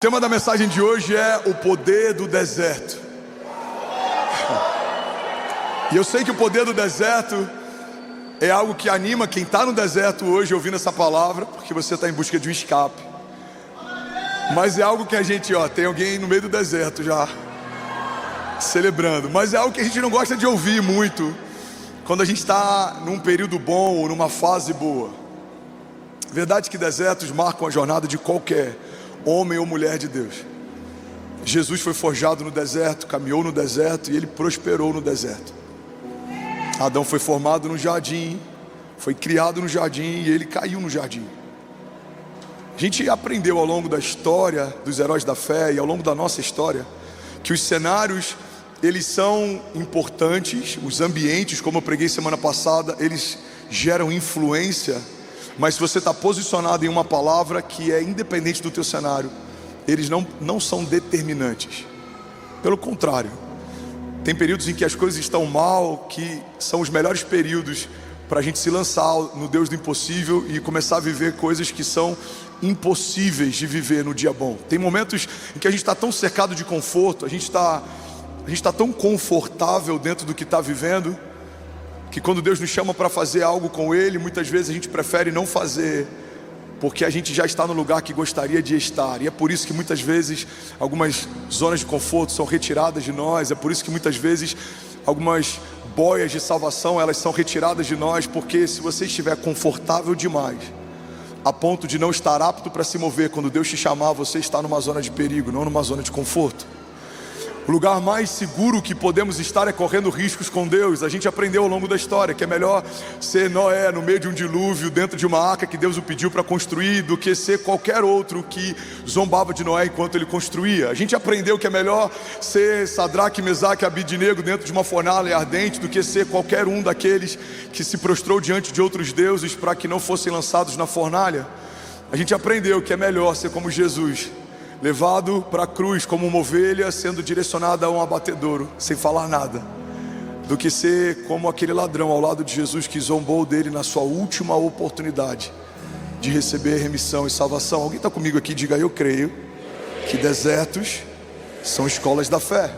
O tema da mensagem de hoje é o poder do deserto. E eu sei que o poder do deserto é algo que anima quem está no deserto hoje ouvindo essa palavra, porque você está em busca de um escape. Mas é algo que a gente, tem alguém no meio do deserto já celebrando. Mas é algo que a gente não gosta de ouvir muito quando a gente está num período bom ou numa fase boa. Verdade que desertos marcam a jornada de qualquer homem ou mulher de Deus. Jesus foi forjado no deserto, caminhou no deserto e ele prosperou no deserto. Adão foi formado no jardim, foi criado no jardim e ele caiu no jardim. A gente aprendeu ao longo da história dos heróis da fé e ao longo da nossa história que os cenários, eles são importantes, os ambientes, como eu preguei semana passada, eles geram influência. Mas se você está posicionado em uma palavra que é independente do teu cenário, eles não são determinantes. Pelo contrário, tem períodos em que as coisas estão mal, que são os melhores períodos para a gente se lançar no Deus do impossível e começar a viver coisas que são impossíveis de viver no dia bom. Tem momentos em que a gente está tão cercado de conforto, a gente está tão confortável dentro do que está vivendo, que quando Deus nos chama para fazer algo com Ele, muitas vezes a gente prefere não fazer, porque a gente já está no lugar que gostaria de estar. E é por isso que muitas vezes algumas zonas de conforto são retiradas de nós. É por isso que muitas vezes algumas boias de salvação, elas são retiradas de nós, porque se você estiver confortável demais, a ponto de não estar apto para se mover, quando Deus te chamar, você está numa zona de perigo, não numa zona de conforto. O lugar mais seguro que podemos estar é correndo riscos com Deus. A gente aprendeu ao longo da história que é melhor ser Noé no meio de um dilúvio, dentro de uma arca que Deus o pediu para construir, do que ser qualquer outro que zombava de Noé enquanto ele construía. A gente aprendeu que é melhor ser Sadraque, Mesaque e Abidnego dentro de uma fornalha ardente, do que ser qualquer um daqueles que se prostrou diante de outros deuses para que não fossem lançados na fornalha. A gente aprendeu que é melhor ser como Jesus, levado para a cruz como uma ovelha, sendo direcionada a um abatedouro, sem falar nada, do que ser como aquele ladrão ao lado de Jesus que zombou dele na sua última oportunidade de receber remissão e salvação. Alguém está comigo aqui? Diga: eu creio que desertos são escolas da fé.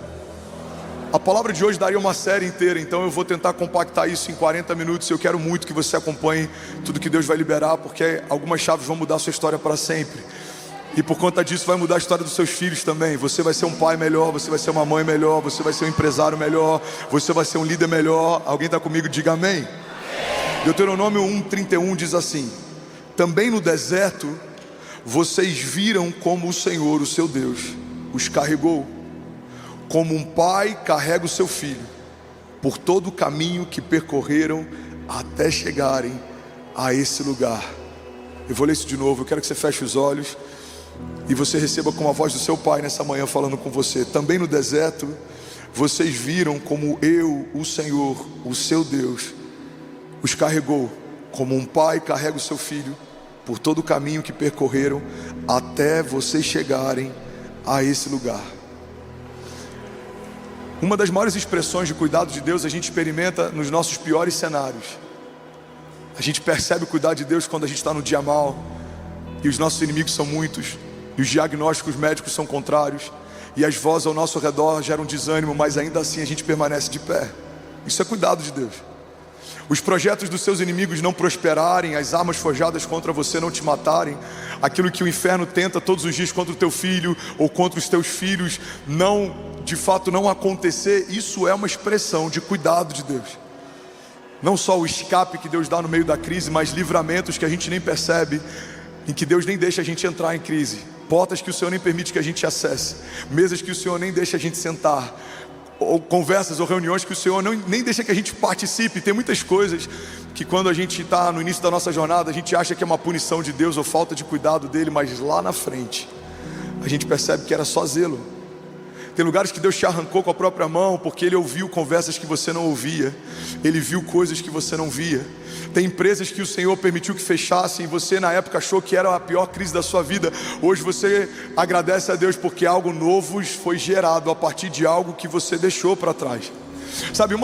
A palavra de hoje daria uma série inteira, então eu vou tentar compactar isso em 40 minutos. Eu quero muito que você acompanhe tudo que Deus vai liberar, porque algumas chaves vão mudar a sua história para sempre. E por conta disso vai mudar a história dos seus filhos também. Você vai ser um pai melhor, você vai ser uma mãe melhor, você vai ser um empresário melhor, você vai ser um líder melhor. Alguém está comigo? Diga amém. Deuteronômio 1:31 diz assim: também no deserto vocês viram como o Senhor, o seu Deus, os carregou, como um pai carrega o seu filho, por todo o caminho que percorreram até chegarem a esse lugar. Eu vou ler isso de novo. Eu quero que você feche os olhos e você receba com a voz do seu pai nessa manhã falando com você. Também no deserto vocês viram como eu, o Senhor, o seu Deus, os carregou, como um pai carrega o seu filho, por todo o caminho que percorreram até vocês chegarem a esse lugar. Uma das maiores expressões de cuidado de Deus a gente experimenta nos nossos piores cenários. A gente percebe o cuidado de Deus quando a gente está no dia mal e os nossos inimigos são muitos, e os diagnósticos médicos são contrários, e as vozes ao nosso redor geram desânimo, mas ainda assim a gente permanece de pé. Isso é cuidado de Deus. Os projetos dos seus inimigos não prosperarem, as armas forjadas contra você não te matarem, aquilo que o inferno tenta todos os dias contra o teu filho ou contra os teus filhos, de fato não acontecer, isso é uma expressão de cuidado de Deus. Não só o escape que Deus dá no meio da crise, mas livramentos que a gente nem percebe, em que Deus nem deixa a gente entrar em crise, portas que o Senhor nem permite que a gente acesse, mesas que o Senhor nem deixa a gente sentar, ou conversas ou reuniões que o Senhor nem deixa que a gente participe. Tem muitas coisas que quando a gente está no início da nossa jornada, a gente acha que é uma punição de Deus ou falta de cuidado dele, mas lá na frente a gente percebe que era só zelo. Tem lugares que Deus te arrancou com a própria mão, porque Ele ouviu conversas que você não ouvia, Ele viu coisas que você não via. Tem empresas que o Senhor permitiu que fechassem, e você na época achou que era a pior crise da sua vida. Hoje você agradece a Deus porque algo novo foi gerado a partir de algo que você deixou para trás. Sabe,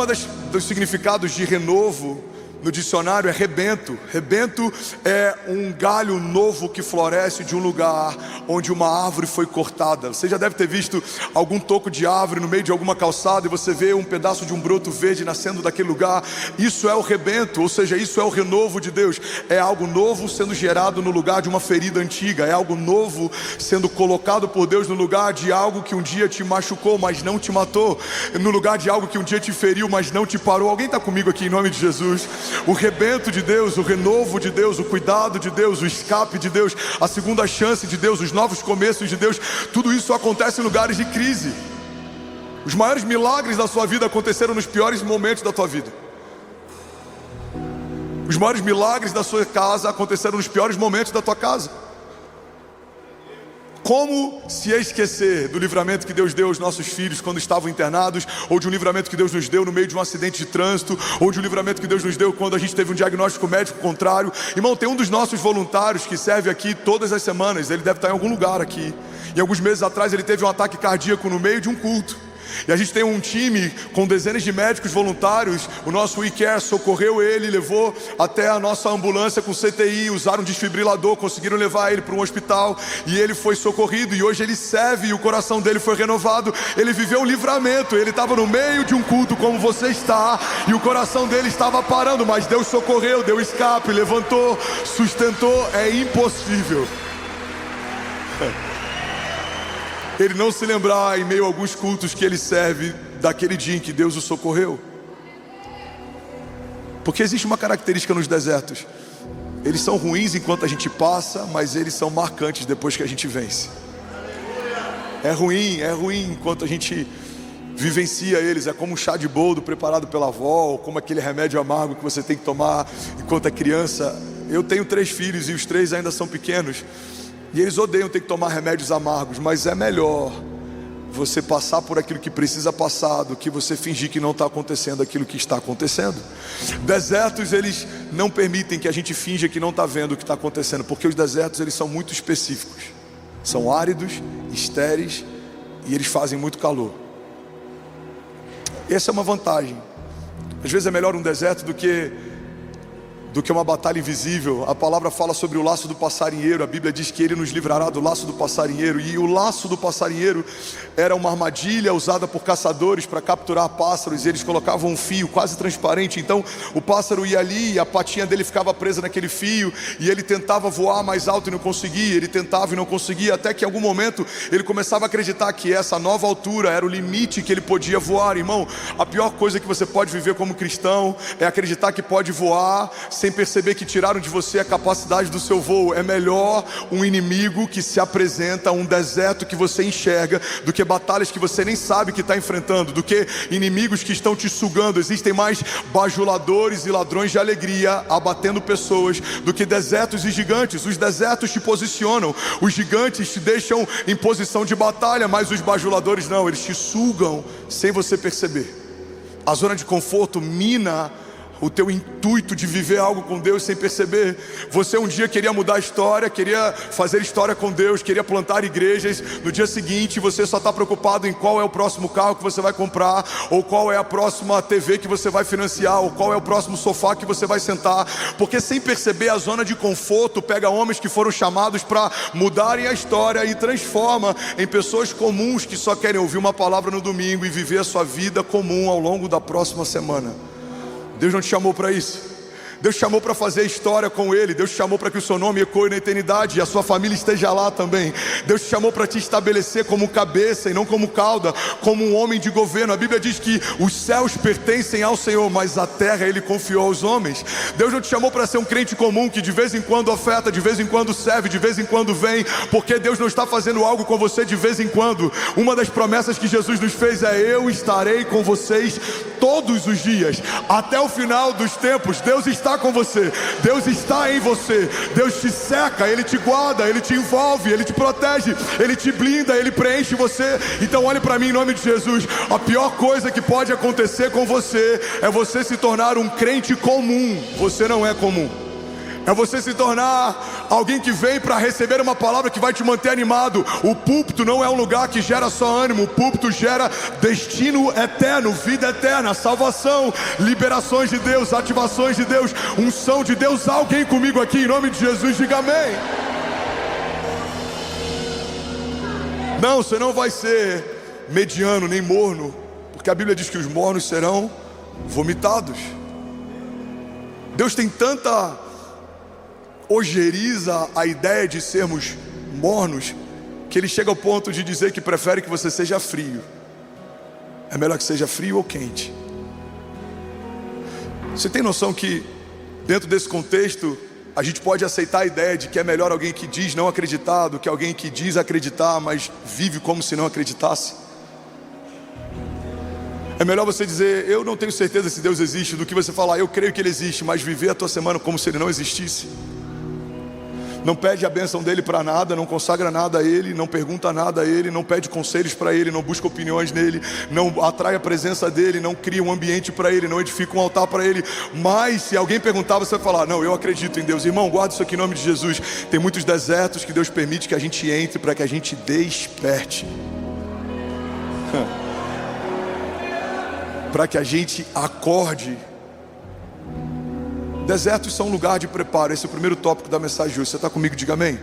dos significados de renovo no dicionário é rebento. Rebento é um galho novo que floresce de um lugar onde uma árvore foi cortada. Você já deve ter visto algum toco de árvore no meio de alguma calçada e você vê um pedaço de um broto verde nascendo daquele lugar. Isso é o rebento, ou seja, isso é o renovo de Deus. É algo novo sendo gerado no lugar de uma ferida antiga. É algo novo sendo colocado por Deus no lugar de algo que um dia te machucou, mas não te matou. No lugar de algo que um dia te feriu, mas não te parou. Alguém está comigo aqui em nome de Jesus? O rebento de Deus, o renovo de Deus, o cuidado de Deus, o escape de Deus, a segunda chance de Deus, os novos começos de Deus, tudo isso acontece em lugares de crise. Os maiores milagres da sua vida aconteceram nos piores momentos da tua vida. Os maiores milagres da sua casa aconteceram nos piores momentos da tua casa. Como se esquecer do livramento que Deus deu aos nossos filhos quando estavam internados, ou de um livramento que Deus nos deu no meio de um acidente de trânsito, ou de um livramento que Deus nos deu quando a gente teve um diagnóstico médico contrário. Irmão, tem um dos nossos voluntários que serve aqui todas as semanas, ele deve estar em algum lugar aqui. E alguns meses atrás ele teve um ataque cardíaco no meio de um culto. E a gente tem um time com dezenas de médicos voluntários. O nosso WeCare socorreu ele, levou até a nossa ambulância com CTI, usaram um desfibrilador, conseguiram levar ele para um hospital e ele foi socorrido. E hoje ele serve e o coração dele foi renovado. Ele viveu um livramento, ele estava no meio de um culto como você está e o coração dele estava parando, mas Deus socorreu, deu escape, levantou, sustentou. É impossível ele não se lembrar em meio a alguns cultos que ele serve daquele dia em que Deus o socorreu. Porque existe uma característica nos desertos: eles são ruins enquanto a gente passa, mas eles são marcantes depois que a gente vence. É ruim enquanto a gente vivencia eles. É como um chá de boldo preparado pela avó, ou como aquele remédio amargo que você tem que tomar enquanto é criança. Eu tenho 3 filhos e os 3 ainda são pequenos. E eles odeiam ter que tomar remédios amargos, mas é melhor você passar por aquilo que precisa passar do que você fingir que não está acontecendo aquilo que está acontecendo. Desertos, eles não permitem que a gente finja que não está vendo o que está acontecendo, porque os desertos, eles são muito específicos. São áridos, estéreis e eles fazem muito calor. Essa é uma vantagem. Às vezes é melhor um deserto do que uma batalha invisível. A palavra fala sobre o laço do passarinheiro. A Bíblia diz que ele nos livrará do laço do passarinheiro. E o laço do passarinheiro era uma armadilha usada por caçadores para capturar pássaros. E eles colocavam um fio quase transparente. Então o pássaro ia ali e a patinha dele ficava presa naquele fio. E ele tentava voar mais alto e não conseguia. Ele tentava e não conseguia, até que em algum momento ele começava a acreditar que essa nova altura era o limite que ele podia voar. Irmão, a pior coisa que você pode viver como cristão é acreditar que pode voar sem perceber que tiraram de você a capacidade do seu voo. É melhor um inimigo que se apresenta, um deserto que você enxerga, do que batalhas que você nem sabe que está enfrentando, do que inimigos que estão te sugando. Existem mais bajuladores e ladrões de alegria abatendo pessoas do que desertos e gigantes. Os desertos te posicionam, os gigantes te deixam em posição de batalha, mas os bajuladores não, eles te sugam sem você perceber. A zona de conforto mina o teu intuito de viver algo com Deus sem perceber. Você um dia queria mudar a história, queria fazer história com Deus, queria plantar igrejas. No dia seguinte você só está preocupado em qual é o próximo carro que você vai comprar, ou qual é a próxima TV que você vai financiar, ou qual é o próximo sofá que você vai sentar. Porque sem perceber, a zona de conforto pega homens que foram chamados para mudarem a história e transforma em pessoas comuns que só querem ouvir uma palavra no domingo e viver a sua vida comum ao longo da próxima semana. Deus não te chamou para isso. Deus te chamou para fazer história com Ele. Deus te chamou para que o seu nome ecoe na eternidade e a sua família esteja lá também. Deus te chamou para te estabelecer como cabeça e não como cauda, como um homem de governo. A Bíblia diz que os céus pertencem ao Senhor, mas a terra Ele confiou aos homens. Deus não te chamou para ser um crente comum que de vez em quando oferta, de vez em quando serve, de vez em quando vem, porque Deus não está fazendo algo com você de vez em quando. Uma das promessas que Jesus nos fez é: eu estarei com vocês todos os dias, até o final dos tempos. Deus está com você, Deus está em você, Deus te cerca, Ele te guarda, Ele te envolve, Ele te protege, Ele te blinda, Ele preenche você. Então olhe para mim em nome de Jesus. A pior coisa que pode acontecer com você é você se tornar um crente comum. Você não é comum. É você se tornar alguém que vem para receber uma palavra que vai te manter animado. O púlpito não é um lugar que gera só ânimo. O púlpito gera destino eterno, vida eterna, salvação, liberações de Deus, ativações de Deus, unção de Deus. Alguém comigo aqui, em nome de Jesus, diga amém. Não, você não vai ser mediano nem morno, porque a Bíblia diz que os mornos serão vomitados. Deus tem tanta ojeriza a ideia de sermos mornos, que Ele chega ao ponto de dizer que prefere que você seja frio. É melhor que seja frio ou quente. Você tem noção que dentro desse contexto a gente pode aceitar a ideia de que é melhor alguém que diz não acreditar do que alguém que diz acreditar, mas vive como se não acreditasse? É melhor você dizer, eu não tenho certeza se Deus existe, do que você falar, eu creio que Ele existe, mas viver a tua semana como se Ele não existisse. Não pede a bênção dEle para nada, não consagra nada a Ele, não pergunta nada a Ele, não pede conselhos para Ele, não busca opiniões nele, não atrai a presença dEle, não cria um ambiente para Ele, não edifica um altar para Ele. Mas se alguém perguntar, você vai falar, não, eu acredito em Deus. Irmão, guarda isso aqui em nome de Jesus. Tem muitos desertos que Deus permite que a gente entre para que a gente desperte, para que a gente acorde. Desertos são um lugar de preparo. Esse é o primeiro tópico da mensagem de hoje. Você está comigo? Diga amém.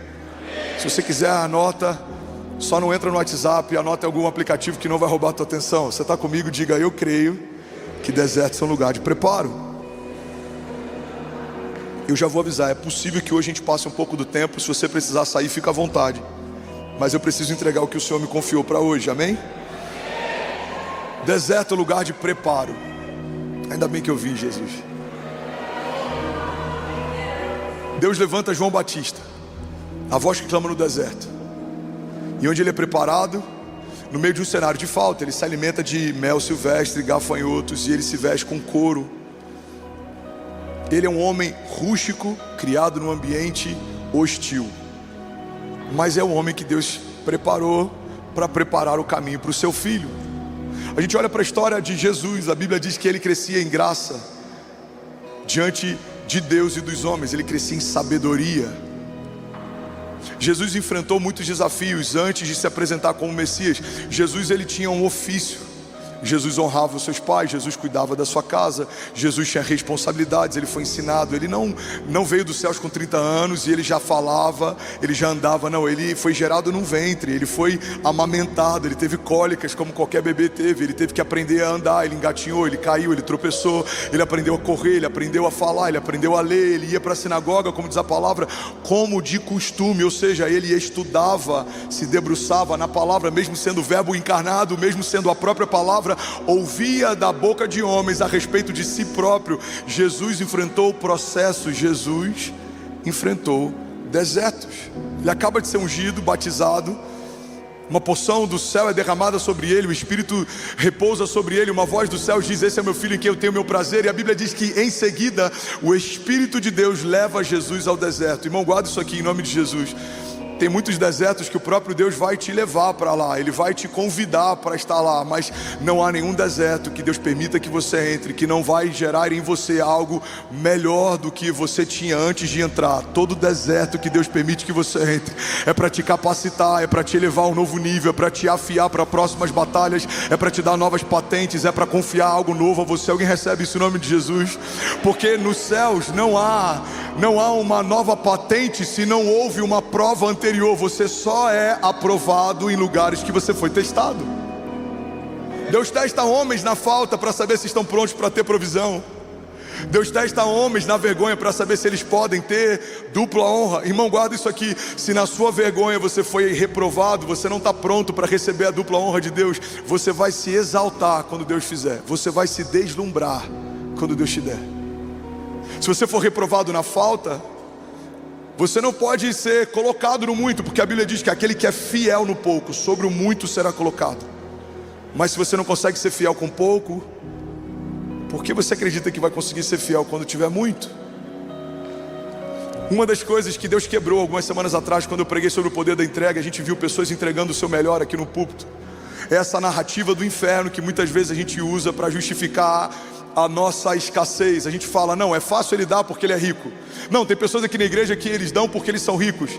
Se você quiser, anota. Só não entra no WhatsApp, anota em algum aplicativo que não vai roubar a tua atenção. Você está comigo? Diga, eu creio que desertos são um lugar de preparo. Eu já vou avisar, é possível que hoje a gente passe um pouco do tempo. Se você precisar sair, fica à vontade. Mas eu preciso entregar o que o Senhor me confiou para hoje, amém? Deserto é lugar de preparo. Ainda bem que eu vi Jesus. Deus levanta João Batista, a voz que clama no deserto. E onde ele é preparado, no meio de um cenário de falta, ele se alimenta de mel silvestre, gafanhotos, e ele se veste com couro. Ele é um homem rústico, criado num ambiente hostil, mas é um homem que Deus preparou para preparar o caminho para o seu filho. A gente olha para a história de Jesus, a Bíblia diz que ele crescia em graça diante de Deus e dos homens, ele crescia em sabedoria. Jesus enfrentou muitos desafios antes de se apresentar como Messias. Jesus, ele tinha um ofício. Jesus honrava os seus pais, Jesus cuidava da sua casa, Jesus tinha responsabilidades, ele foi ensinado. Ele não veio dos céus com 30 anos e ele já falava, ele já andava. Não, ele foi gerado num ventre, ele foi amamentado, ele teve cólicas como qualquer bebê teve. Ele teve que aprender a andar, ele engatinhou, ele caiu, ele tropeçou, ele aprendeu a correr, ele aprendeu a falar, ele aprendeu a ler. Ele ia para a sinagoga, como diz a palavra, como de costume. Ou seja, ele estudava, se debruçava na palavra, mesmo sendo o verbo encarnado, mesmo sendo a própria palavra, ouvia da boca de homens a respeito de si próprio. Jesus enfrentou processos, Jesus enfrentou desertos. Ele acaba de ser ungido, batizado, uma porção do céu é derramada sobre ele, o Espírito repousa sobre ele, uma voz do céu diz, esse é meu filho em quem eu tenho meu prazer. E a Bíblia diz que em seguida o Espírito de Deus leva Jesus ao deserto. Irmão, guarda isso aqui em nome de Jesus. Tem muitos desertos que o próprio Deus vai te levar para lá, Ele vai te convidar para estar lá, mas não há nenhum deserto que Deus permita que você entre, que não vai gerar em você algo melhor do que você tinha antes de entrar. Todo deserto que Deus permite que você entre é para te capacitar, é para te elevar a um novo nível, é para te afiar para próximas batalhas, é para te dar novas patentes, é para confiar algo novo a você. Alguém recebe isso em nome de Jesus? Porque nos céus não há uma nova patente se não houve uma prova anterior. Você só é aprovado em lugares que você foi testado. Deus testa homens na falta para saber se estão prontos para ter provisão. Deus testa homens na vergonha para saber se eles podem ter dupla honra. Irmão, guarda isso aqui. Se na sua vergonha você foi reprovado, você não está pronto para receber a dupla honra de Deus, você vai se exaltar quando Deus fizer. Você vai se deslumbrar quando Deus te der. Se você for reprovado na falta, você não pode ser colocado no muito, porque a Bíblia diz que aquele que é fiel no pouco, sobre o muito será colocado. Mas se você não consegue ser fiel com pouco, por que você acredita que vai conseguir ser fiel quando tiver muito? Uma das coisas que Deus quebrou algumas semanas atrás, quando eu preguei sobre o poder da entrega, a gente viu pessoas entregando o seu melhor aqui no púlpito. É essa narrativa do inferno que muitas vezes a gente usa para justificar a nossa escassez. A gente fala, não, é fácil ele dar porque ele é rico. Não, tem pessoas aqui na igreja que eles dão porque eles são ricos.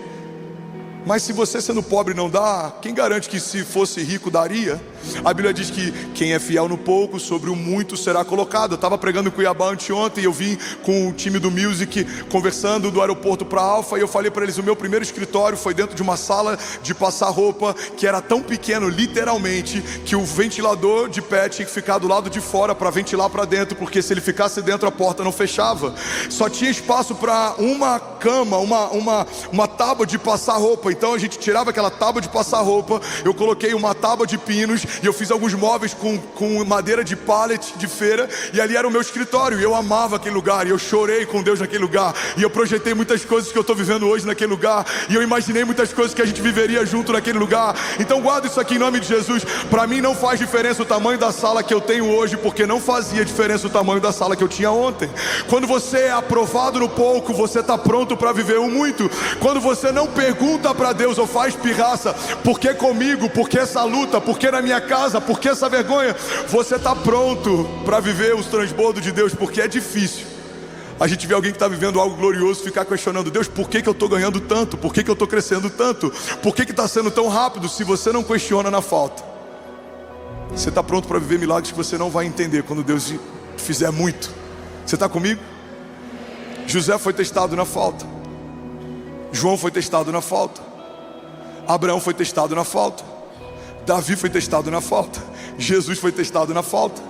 Mas se você sendo pobre não dá, quem garante que se fosse rico daria? A Bíblia diz que quem é fiel no pouco, sobre o muito será colocado. Eu estava pregando em Cuiabá anteontem e eu vim com o time do Music conversando do aeroporto para Alfa, e eu falei para eles, o meu primeiro escritório foi dentro de uma sala de passar roupa, que era tão pequeno, literalmente, que o ventilador de pé tinha que ficar do lado de fora para ventilar para dentro, porque se ele ficasse dentro a porta não fechava. Só tinha espaço para uma cama, uma tábua de passar roupa. Então a gente tirava aquela tábua de passar roupa, eu coloquei uma tábua de pinos e eu fiz alguns móveis com madeira de pallet de feira, e ali era o meu escritório. E eu amava aquele lugar, e eu chorei com Deus naquele lugar, e eu projetei muitas coisas que eu estou vivendo hoje naquele lugar, e eu imaginei muitas coisas que a gente viveria junto naquele lugar. Então guarda isso aqui em nome de Jesus. Para mim não faz diferença o tamanho da sala que eu tenho hoje, porque não fazia diferença o tamanho da sala que eu tinha ontem. Quando você é aprovado no pouco, você está pronto para viver o muito. Quando você não pergunta para Deus ou faz pirraça, por que comigo, por que essa luta, por que na minha casa, por que essa vergonha, você está pronto para viver os transbordos de Deus, porque é difícil a gente vê alguém que está vivendo algo glorioso ficar questionando, Deus, por que eu estou ganhando tanto, por que eu estou crescendo tanto, por que está sendo tão rápido? Se você não questiona na falta, você está pronto para viver milagres que você não vai entender quando Deus fizer muito. Você está comigo? José foi testado na falta, João foi testado na falta, Abraão foi testado na falta, Davi foi testado na falta, Jesus foi testado na falta.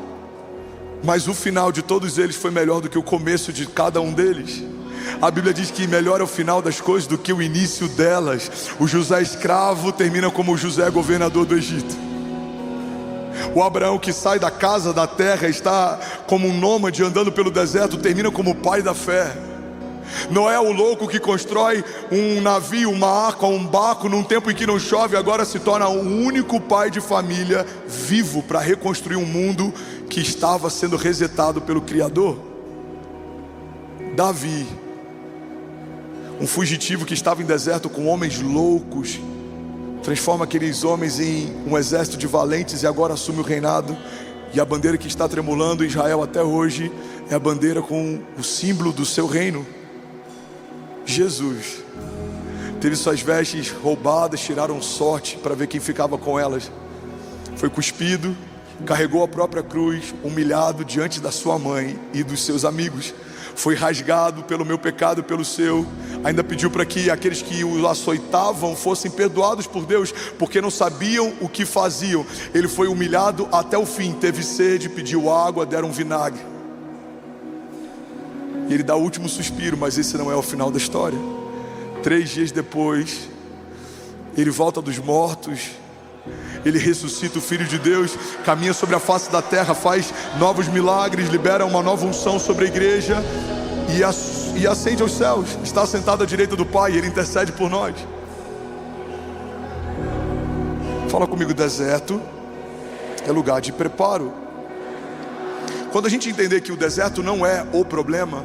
Mas o final de todos eles foi melhor do que o começo de cada um deles. A Bíblia diz que melhor é o final das coisas do que o início delas. O José escravo termina como o José governador do Egito. O Abraão que sai da casa, da terra, está como um nômade andando pelo deserto, termina como o pai da fé. Noé, o louco que constrói um navio, uma arca, um barco num tempo em que não chove, agora se torna o único pai de família vivo para reconstruir um mundo que estava sendo resetado pelo Criador. Davi, um fugitivo que estava em deserto com homens loucos, transforma aqueles homens em um exército de valentes e agora assume o reinado. E a bandeira que está tremulando em Israel até hoje é a bandeira com o símbolo do seu reino. Jesus teve suas vestes roubadas, tiraram sorte para ver quem ficava com elas. Foi cuspido, carregou a própria cruz, humilhado diante da sua mãe e dos seus amigos. Foi rasgado pelo meu pecado, pelo seu. Ainda pediu para que aqueles que o açoitavam fossem perdoados por Deus, porque não sabiam o que faziam. Ele foi humilhado até o fim, teve sede, pediu água, deram vinagre. E ele dá o último suspiro, mas esse não é o final da história. 3 dias depois, ele volta dos mortos, ele ressuscita o Filho de Deus, caminha sobre a face da terra, faz novos milagres, libera uma nova unção sobre a igreja e ascende aos céus. Está sentado à direita do Pai e ele intercede por nós. Fala comigo, deserto é lugar de preparo. Quando a gente entender que o deserto não é o problema,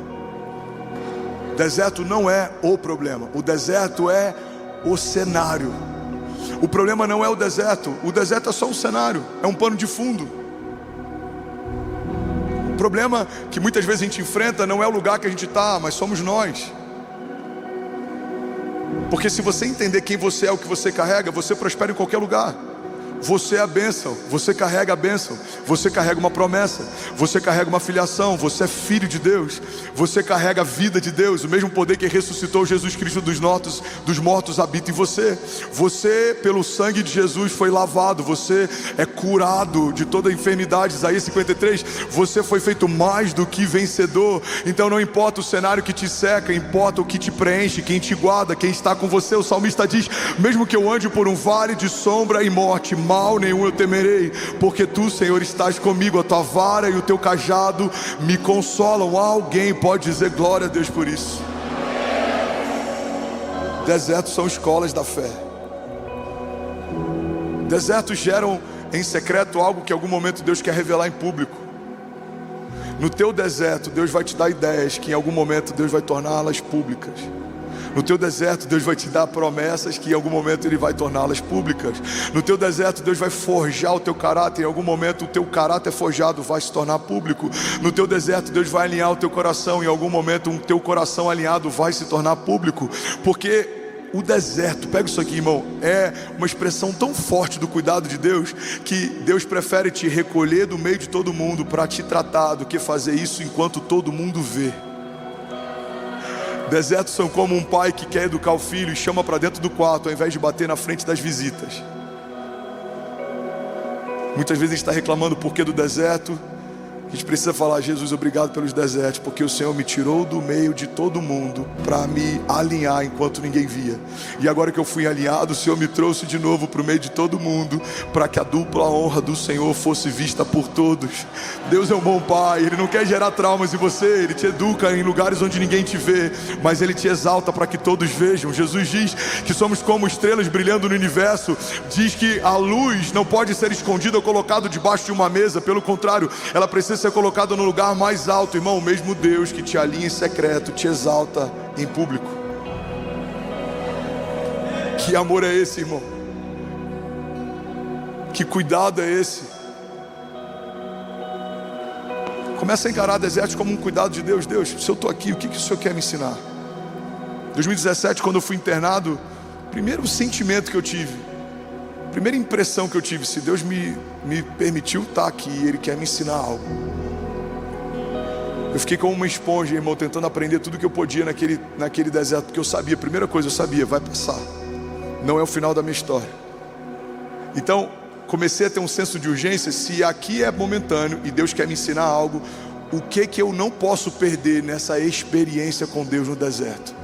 deserto não é o problema, o deserto é o cenário. O problema não é o deserto é só um cenário, é um pano de fundo. O problema que muitas vezes a gente enfrenta não é o lugar que a gente está, mas somos nós. Porque se você entender quem você é, o que você carrega, você prospera em qualquer lugar. Você é a bênção, você carrega a bênção, você carrega uma promessa, você carrega uma filiação, você é filho de Deus, você carrega a vida de Deus, o mesmo poder que ressuscitou Jesus Cristo dos mortos habita em você. Você, pelo sangue de Jesus, foi lavado, você é curado de toda enfermidade. Isaías 53, você foi feito mais do que vencedor. Então não importa o cenário que te seca, importa o que te preenche, quem te guarda, quem está com você. O salmista diz, mesmo que eu ande por um vale de sombra e morte, mal nenhum eu temerei, porque tu, Senhor, estás comigo, a tua vara e o teu cajado me consolam. Alguém pode dizer glória a Deus por isso? Desertos são escolas da fé. Desertos geram em secreto algo que em algum momento Deus quer revelar em público. No teu deserto, Deus vai te dar ideias que em algum momento Deus vai torná-las públicas. No teu deserto, Deus vai te dar promessas que em algum momento Ele vai torná-las públicas. No teu deserto, Deus vai forjar o teu caráter. Em algum momento o teu caráter forjado vai se tornar público. No teu deserto, Deus vai alinhar o teu coração. Em algum momento o teu coração alinhado vai se tornar público. Porque o deserto, pega isso aqui, irmão, é uma expressão tão forte do cuidado de Deus, que Deus prefere te recolher do meio de todo mundo para te tratar, do que fazer isso enquanto todo mundo vê. Desertos são como um pai que quer educar o filho e chama para dentro do quarto, ao invés de bater na frente das visitas. Muitas vezes a gente está reclamando por que do deserto. A gente precisa falar: Jesus, obrigado pelos desertos, porque o Senhor me tirou do meio de todo mundo para me alinhar enquanto ninguém via. E agora que eu fui alinhado, o Senhor me trouxe de novo para o meio de todo mundo, para que a dupla honra do Senhor fosse vista por todos. Deus é um bom pai, Ele não quer gerar traumas em você, Ele te educa em lugares onde ninguém te vê, mas Ele te exalta para que todos vejam. Jesus diz que somos como estrelas brilhando no universo. Diz que a luz não pode ser escondida ou colocada debaixo de uma mesa, pelo contrário, ela precisa ser colocado no lugar mais alto. Irmão, o mesmo Deus que te alinha em secreto te exalta em público. Que amor é esse, irmão? Que cuidado é esse? Começa a encarar desertos como um cuidado de Deus. Deus, se eu estou aqui, o que o Senhor quer me ensinar? 2017, quando eu fui internado, primeiro sentimento que eu tive, primeira impressão que eu tive: se Deus me permitiu estar aqui, Ele quer me ensinar algo. Eu fiquei como uma esponja, irmão, tentando aprender tudo que eu podia naquele deserto, porque eu sabia, primeira coisa, eu sabia, vai passar, não é o final da minha história. Então, comecei a ter um senso de urgência. Se aqui é momentâneo e Deus quer me ensinar algo, o que eu não posso perder nessa experiência com Deus no deserto?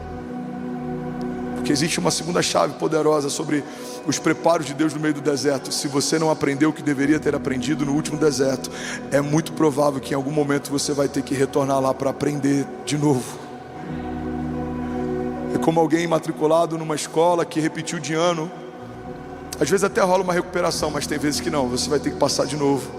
Porque existe uma segunda chave poderosa sobre os preparos de Deus no meio do deserto. Se você não aprendeu o que deveria ter aprendido no último deserto, é muito provável que em algum momento você vai ter que retornar lá para aprender de novo. É como alguém matriculado numa escola que repetiu de ano. Às vezes até rola uma recuperação, mas tem vezes que não. Você vai ter que passar de novo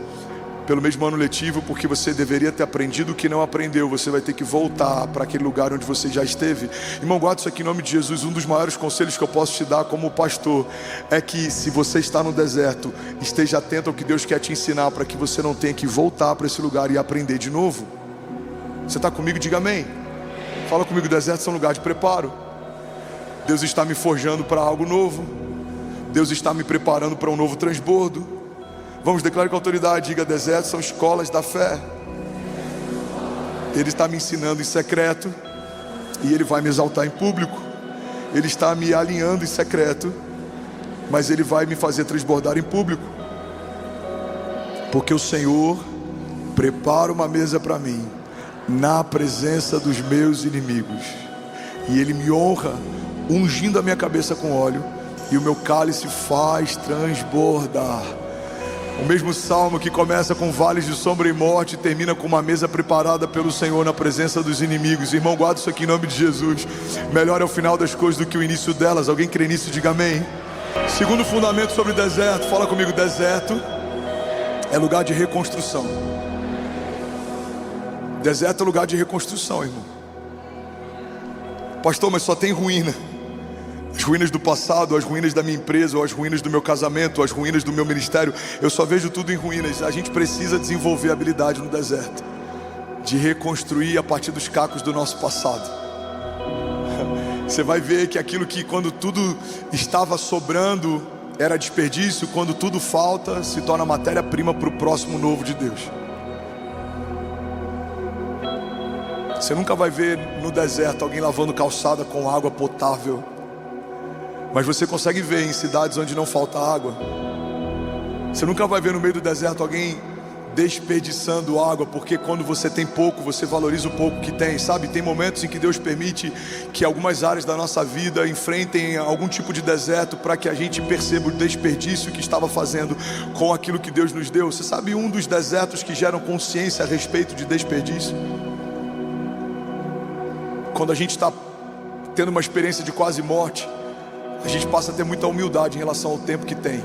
pelo mesmo ano letivo, porque você deveria ter aprendido o que não aprendeu. Você vai ter que voltar para aquele lugar onde você já esteve. Irmão, guarda isso aqui em nome de Jesus. Um dos maiores conselhos que eu posso te dar como pastor é que, se você está no deserto, esteja atento ao que Deus quer te ensinar, para que você não tenha que voltar para esse lugar e aprender de novo. Você está comigo? Diga amém. Fala comigo. Desertos são um lugar de preparo. Deus está me forjando para algo novo. Deus está me preparando para um novo transbordo. Vamos declarar com autoridade. Diga: desertos são escolas da fé. Ele está me ensinando em secreto e Ele vai me exaltar em público. Ele está me alinhando em secreto, mas Ele vai me fazer transbordar em público. Porque o Senhor prepara uma mesa para mim na presença dos meus inimigos. E Ele me honra, ungindo a minha cabeça com óleo, e o meu cálice faz transbordar. O mesmo salmo que começa com vales de sombra e morte, termina com uma mesa preparada pelo Senhor na presença dos inimigos. Irmão, guarda isso aqui em nome de Jesus. Melhor é o final das coisas do que o início delas. Alguém crê nisso? Diga amém. Segundo fundamento sobre deserto. Fala comigo. Deserto é lugar de reconstrução. Deserto é lugar de reconstrução, irmão. Pastor, mas só tem ruína. As ruínas do passado, as ruínas da minha empresa, ou as ruínas do meu casamento, ou as ruínas do meu ministério, eu só vejo tudo em ruínas. A gente precisa desenvolver habilidade no deserto de reconstruir a partir dos cacos do nosso passado. Você vai ver que aquilo que, quando tudo estava sobrando, era desperdício, quando tudo falta, se torna matéria-prima para o próximo novo de Deus. Você nunca vai ver no deserto alguém lavando calçada com água potável, mas você consegue ver em cidades onde não falta água. Você nunca vai ver no meio do deserto alguém desperdiçando água, porque quando você tem pouco, você valoriza o pouco que tem, sabe? Tem momentos em que Deus permite que algumas áreas da nossa vida enfrentem algum tipo de deserto, para que a gente perceba o desperdício que estava fazendo com aquilo que Deus nos deu. Você sabe um dos desertos que geram consciência a respeito de desperdício? Quando a gente está tendo uma experiência de quase morte, a gente passa a ter muita humildade em relação ao tempo que tem.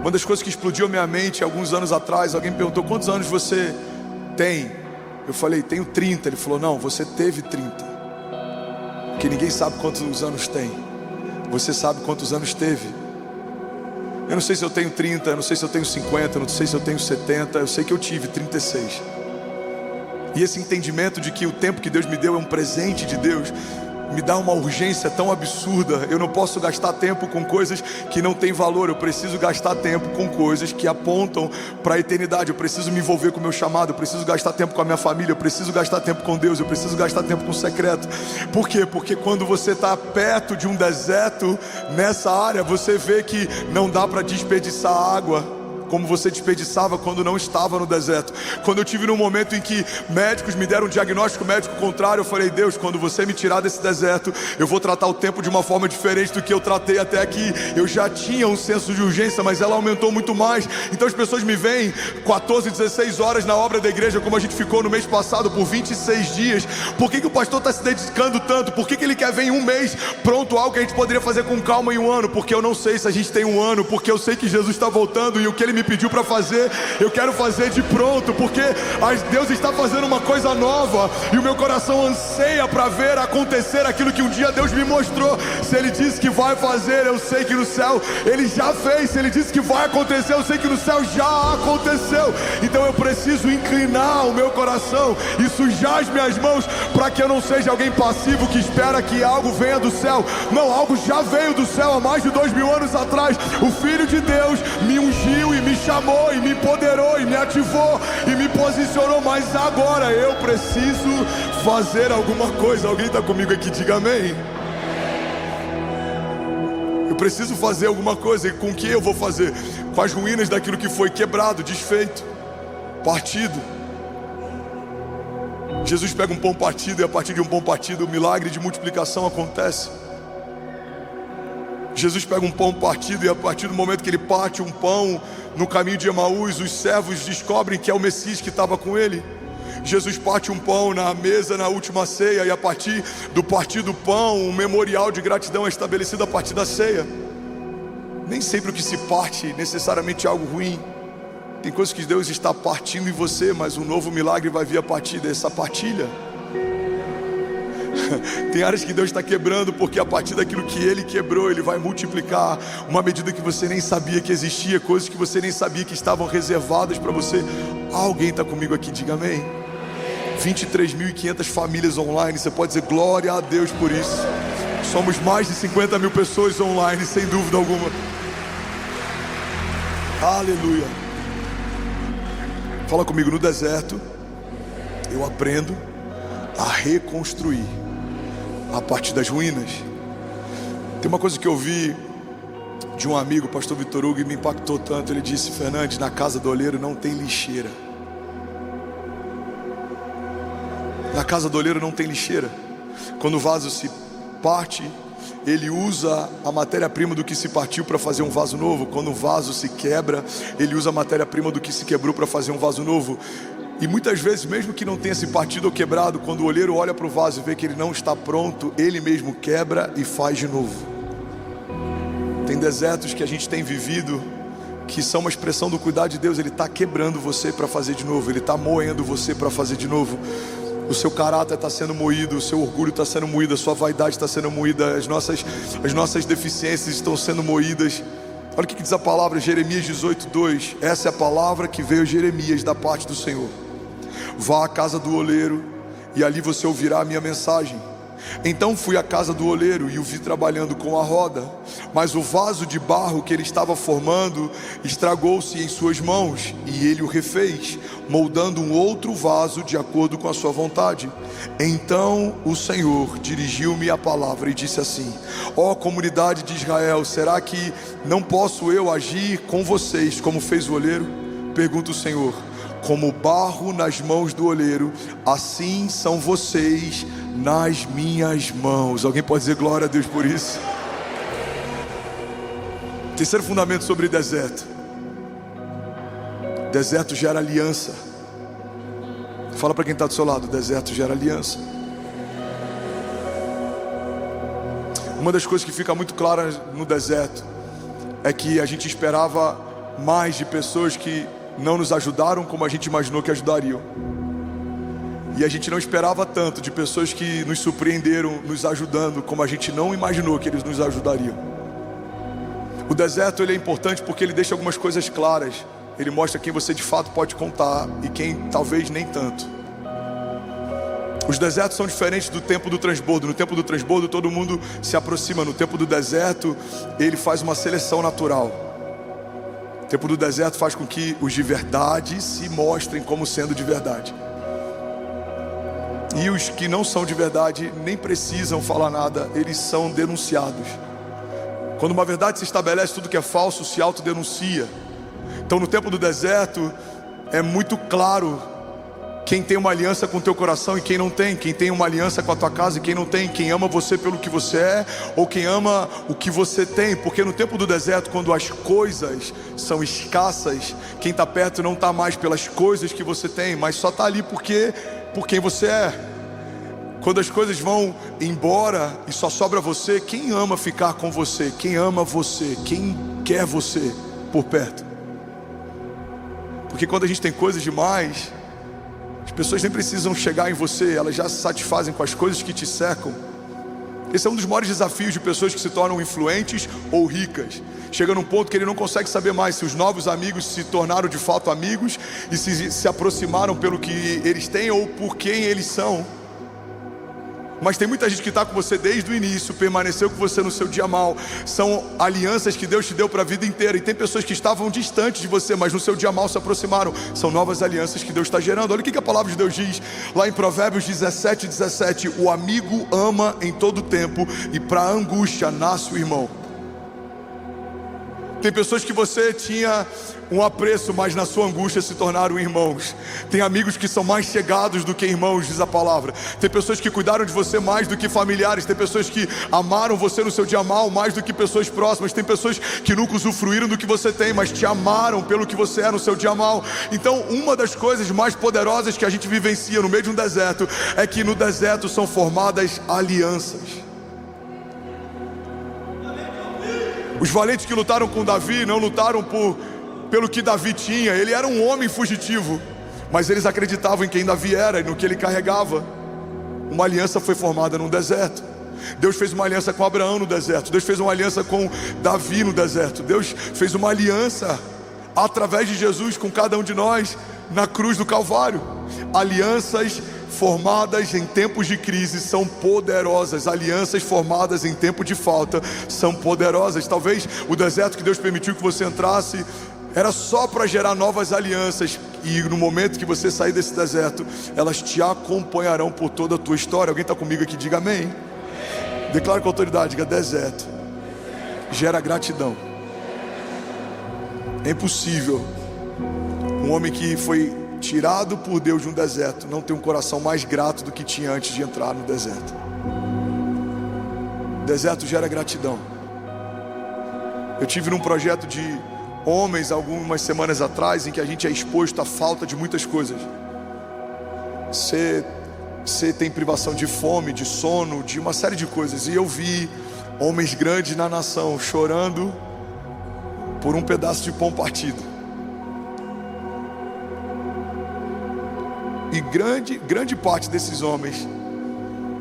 Uma das coisas que explodiu a minha mente alguns anos atrás, alguém me perguntou: quantos anos você tem? Eu falei: tenho 30. Ele falou: não, você teve 30. Porque ninguém sabe quantos anos tem. Você sabe quantos anos teve. Eu não sei se eu tenho 30, eu não sei se eu tenho 50, eu não sei se eu tenho 70, eu sei que eu tive 36. E esse entendimento de que o tempo que Deus me deu é um presente de Deus, me dá uma urgência tão absurda. Eu não posso gastar tempo com coisas que não têm valor. Eu preciso gastar tempo com coisas que apontam para a eternidade. Eu preciso me envolver com o meu chamado. Eu preciso gastar tempo com a minha família. Eu preciso gastar tempo com Deus. Eu preciso gastar tempo com o secreto. Por quê? Porque quando você está perto de um deserto, nessa área, você vê que não dá para desperdiçar água como você desperdiçava quando não estava no deserto. Quando eu tive num momento em que médicos me deram um diagnóstico médico contrário, eu falei: Deus, quando você me tirar desse deserto, eu vou tratar o tempo de uma forma diferente do que eu tratei até aqui. Eu já tinha um senso de urgência, mas ela aumentou muito mais. Então as pessoas me veem 14, 16 horas na obra da igreja, como a gente ficou no mês passado por 26 dias. Por que o pastor está se dedicando tanto? Por que ele quer ver em um mês pronto algo que a gente poderia fazer com calma em um ano? Porque eu não sei se a gente tem um ano, porque eu sei que Jesus está voltando e o que ele me pediu para fazer, eu quero fazer de pronto, porque Deus está fazendo uma coisa nova e o meu coração anseia para ver acontecer aquilo que um dia Deus me mostrou. Se Ele disse que vai fazer, eu sei que no céu Ele já fez. Se Ele disse que vai acontecer, eu sei que no céu já aconteceu. Então eu preciso inclinar o meu coração e sujar as minhas mãos, para que eu não seja alguém passivo que espera que algo venha do céu. Não, algo já veio do céu há mais de 2000 anos atrás. O Filho de Deus me ungiu e me chamou e me empoderou e me ativou e me posicionou, mas agora eu preciso fazer alguma coisa. Alguém está comigo aqui? Diga amém. Eu preciso fazer alguma coisa. E com o que eu vou fazer? Com as ruínas daquilo que foi quebrado, desfeito, partido. Jesus pega um pão partido e a partir de um pão partido o milagre de multiplicação acontece. Jesus pega um pão partido e a partir do momento que ele parte um pão no caminho de Emaús, os servos descobrem que é o Messias que estava com ele. Jesus parte um pão na mesa na última ceia, e a partir do partir do pão, um memorial de gratidão é estabelecido a partir da ceia. Nem sempre o que se parte necessariamente é algo ruim. Tem coisas que Deus está partindo em você, mas um novo milagre vai vir a partir dessa partilha. Tem áreas que Deus está quebrando, porque a partir daquilo que Ele quebrou, Ele vai multiplicar uma medida que você nem sabia que existia, coisas que você nem sabia que estavam reservadas para você. Alguém está comigo aqui? Diga amém. 23.500 famílias online. Você pode dizer glória a Deus por isso. Somos mais de 50 mil pessoas online, sem dúvida alguma. Aleluia. Fala comigo. No deserto eu aprendo a reconstruir a partir das ruínas. Tem uma coisa que eu vi de um amigo, o pastor Vitor Hugo, e me impactou tanto. Ele disse: Fernandes, na casa do oleiro não tem lixeira. Na casa do oleiro não tem lixeira. Quando o vaso se parte, ele usa a matéria-prima do que se partiu para fazer um vaso novo. Quando o vaso se quebra, ele usa a matéria-prima do que se quebrou para fazer um vaso novo. E muitas vezes, mesmo que não tenha se partido ou quebrado, quando o oleiro olha para o vaso e vê que ele não está pronto, ele mesmo quebra e faz de novo. Tem desertos que a gente tem vivido que são uma expressão do cuidado de Deus. Ele está quebrando você para fazer de novo. Ele está moendo você para fazer de novo. O seu caráter está sendo moído, o seu orgulho está sendo moído, a sua vaidade está sendo moída, as nossas deficiências estão sendo moídas. Olha o que diz a palavra, Jeremias 18:2. Essa é a palavra que veio a Jeremias da parte do Senhor. Vá à casa do oleiro e ali você ouvirá a minha mensagem. Então fui à casa do oleiro e o vi trabalhando com a roda, mas o vaso de barro que ele estava formando estragou-se em suas mãos, e ele o refez, moldando um outro vaso de acordo com a sua vontade. Então o Senhor dirigiu-me a palavra e disse assim: ó comunidade de Israel, será que não posso eu agir com vocês como fez o oleiro? Pergunta o Senhor. Como barro nas mãos do oleiro, assim são vocês nas minhas mãos. Alguém pode dizer glória a Deus por isso? Terceiro fundamento sobre deserto. Deserto gera aliança. Fala para quem está do seu lado: deserto gera aliança. Uma das coisas que fica muito clara no deserto é que a gente esperava mais de pessoas que não nos ajudaram como a gente imaginou que ajudariam. E a gente não esperava tanto de pessoas que nos surpreenderam, nos ajudando, como a gente não imaginou que eles nos ajudariam. O deserto ele é importante porque ele deixa algumas coisas claras. Ele mostra quem você de fato pode contar e quem talvez nem tanto. Os desertos são diferentes do tempo do transbordo. No tempo do transbordo todo mundo se aproxima. No tempo do deserto ele faz uma seleção natural. O tempo do deserto faz com que os de verdade se mostrem como sendo de verdade. E os que não são de verdade nem precisam falar nada, eles são denunciados. Quando uma verdade se estabelece, tudo que é falso se autodenuncia. Então no tempo do deserto é muito claro quem tem uma aliança com o teu coração e quem não tem. Quem tem uma aliança com a tua casa e quem não tem. Quem ama você pelo que você é ou quem ama o que você tem. Porque no tempo do deserto, quando as coisas são escassas, quem está perto não está mais pelas coisas que você tem, mas só está ali por quem você é. Quando as coisas vão embora e só sobra você, quem ama ficar com você? Quem ama você? Quem quer você por perto? Porque quando a gente tem coisas demais, as pessoas nem precisam chegar em você, elas já se satisfazem com as coisas que te cercam. Esse é um dos maiores desafios de pessoas que se tornam influentes ou ricas. Chega num ponto que ele não consegue saber mais se os novos amigos se tornaram de fato amigos e se aproximaram pelo que eles têm ou por quem eles são. Mas tem muita gente que está com você desde o início, permaneceu com você no seu dia mal. São alianças que Deus te deu para a vida inteira. E tem pessoas que estavam distantes de você, mas no seu dia mal se aproximaram. São novas alianças que Deus está gerando. Olha o que a palavra de Deus diz lá em Provérbios 17:17. O amigo ama em todo tempo e para a angústia nasce o irmão. Tem pessoas que você tinha um apreço, mas na sua angústia se tornaram irmãos. Tem amigos que são mais chegados do que irmãos, diz a palavra. Tem pessoas que cuidaram de você mais do que familiares. Tem pessoas que amaram você no seu dia mal mais do que pessoas próximas. Tem pessoas que nunca usufruíram do que você tem, mas te amaram pelo que você é no seu dia mal. Então uma das coisas mais poderosas que a gente vivencia no meio de um deserto é que no deserto são formadas alianças. Os valentes que lutaram com Davi não lutaram pelo que Davi tinha. Ele era um homem fugitivo, mas eles acreditavam em quem Davi era e no que ele carregava. Uma aliança foi formada no deserto. Deus fez uma aliança com Abraão no deserto. Deus fez uma aliança com Davi no deserto. Deus fez uma aliança através de Jesus com cada um de nós na cruz do Calvário. Alianças formadas em tempos de crise são poderosas. Alianças formadas em tempo de falta são poderosas. Talvez o deserto que Deus permitiu que você entrasse era só para gerar novas alianças. E no momento que você sair desse deserto, elas te acompanharão por toda a tua história. Alguém está comigo aqui? Diga amém. Declaro com autoridade, diga: deserto gera gratidão. É impossível um homem que foi tirado por Deus de um deserto não ter um coração mais grato do que tinha antes de entrar no deserto. Deserto gera gratidão. Eu tive num projeto de homens algumas semanas atrás, em que a gente é exposto à falta de muitas coisas. Você tem privação de fome, de sono, de uma série de coisas. E eu vi homens grandes na nação chorando por um pedaço de pão partido. E grande parte desses homens,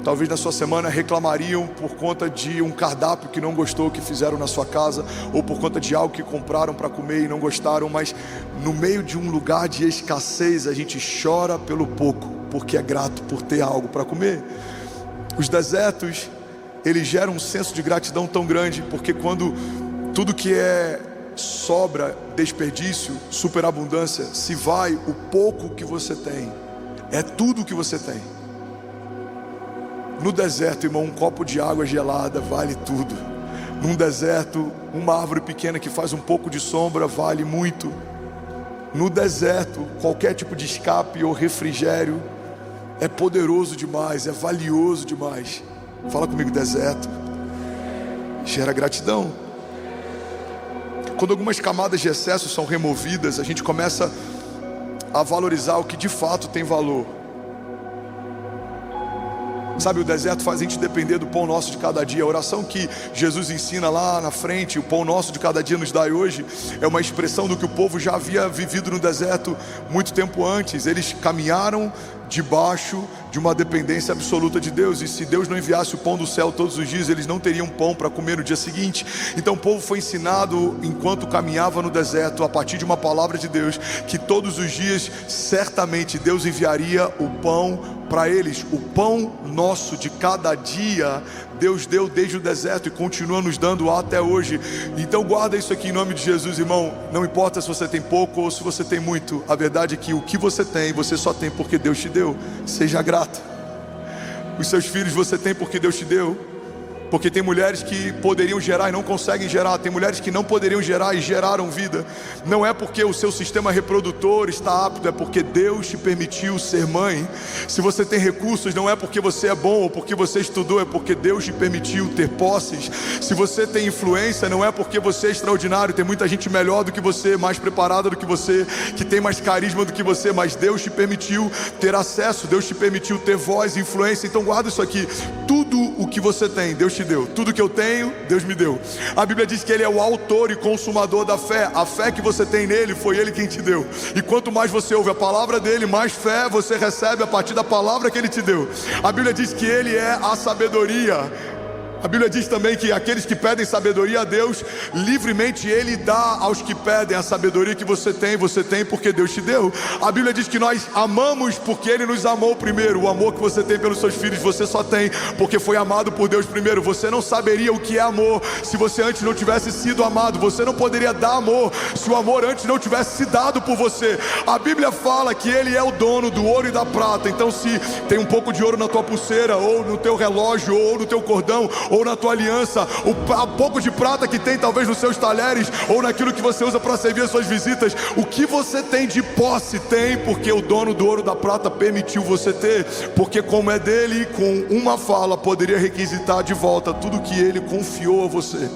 talvez na sua semana, reclamariam por conta de um cardápio que não gostou, que fizeram na sua casa, ou por conta de algo que compraram para comer e não gostaram. Mas no meio de um lugar de escassez, a gente chora pelo pouco, porque é grato por ter algo para comer. Os desertos, eles geram um senso de gratidão tão grande, porque quando tudo que é sobra, desperdício, superabundância, se vai, o pouco que você tem é tudo o que você tem. No deserto, irmão, um copo de água gelada vale tudo. Num deserto, uma árvore pequena que faz um pouco de sombra vale muito. No deserto, qualquer tipo de escape ou refrigério é poderoso demais, é valioso demais. Fala comigo: deserto gera gratidão. Quando algumas camadas de excesso são removidas, a gente começa a valorizar o que de fato tem valor. Sabe, o deserto faz a gente depender do pão nosso de cada dia. A oração que Jesus ensina lá na frente, o pão nosso de cada dia nos dai hoje, é uma expressão do que o povo já havia vivido no deserto muito tempo antes. Eles caminharam debaixo de uma dependência absoluta de Deus, e se Deus não enviasse o pão do céu todos os dias, eles não teriam pão para comer no dia seguinte. Então o povo foi ensinado, enquanto caminhava no deserto, a partir de uma palavra de Deus, que todos os dias certamente Deus enviaria o pão para eles. O pão nosso de cada dia Deus deu desde o deserto e continua nos dando até hoje. Então guarda isso aqui em nome de Jesus, irmão. Não importa se você tem pouco ou se você tem muito, a verdade é que o que você tem, você só tem porque Deus te deu. Seja grato. Os seus filhos você tem porque Deus te deu. Porque tem mulheres que poderiam gerar e não conseguem gerar. Tem mulheres que não poderiam gerar e geraram vida. Não é porque o seu sistema reprodutor está apto, é porque Deus te permitiu ser mãe. Se você tem recursos, não é porque você é bom ou porque você estudou, é porque Deus te permitiu ter posses. Se você tem influência, não é porque você é extraordinário. Tem muita gente melhor do que você, mais preparada do que você, que tem mais carisma do que você, mas Deus te permitiu ter acesso, Deus te permitiu ter voz e influência. Então guarda isso aqui. Tudo o que você tem, Deus te deu. Tudo que eu tenho, Deus me deu. A Bíblia diz que Ele é o autor e consumador da fé. A fé que você tem nele, foi Ele quem te deu. E quanto mais você ouve a palavra dele, mais fé você recebe a partir da palavra que Ele te deu. A Bíblia diz que Ele é a sabedoria. A Bíblia diz também que aqueles que pedem sabedoria a Deus, livremente Ele dá aos que pedem. A sabedoria que você tem porque Deus te deu. A Bíblia diz que nós amamos porque Ele nos amou primeiro. O amor que você tem pelos seus filhos, você só tem porque foi amado por Deus primeiro. Você não saberia o que é amor se você antes não tivesse sido amado. Você não poderia dar amor se o amor antes não tivesse se dado por você. A Bíblia fala que Ele é o dono do ouro e da prata. Então se tem um pouco de ouro na tua pulseira, ou no teu relógio, ou no teu cordão, ou na tua aliança, o pouco de prata que tem talvez nos seus talheres, ou naquilo que você usa para servir as suas visitas, o que você tem de posse, tem porque o dono do ouro e da prata permitiu você ter, porque como é dele, com uma fala poderia requisitar de volta tudo que ele confiou a você.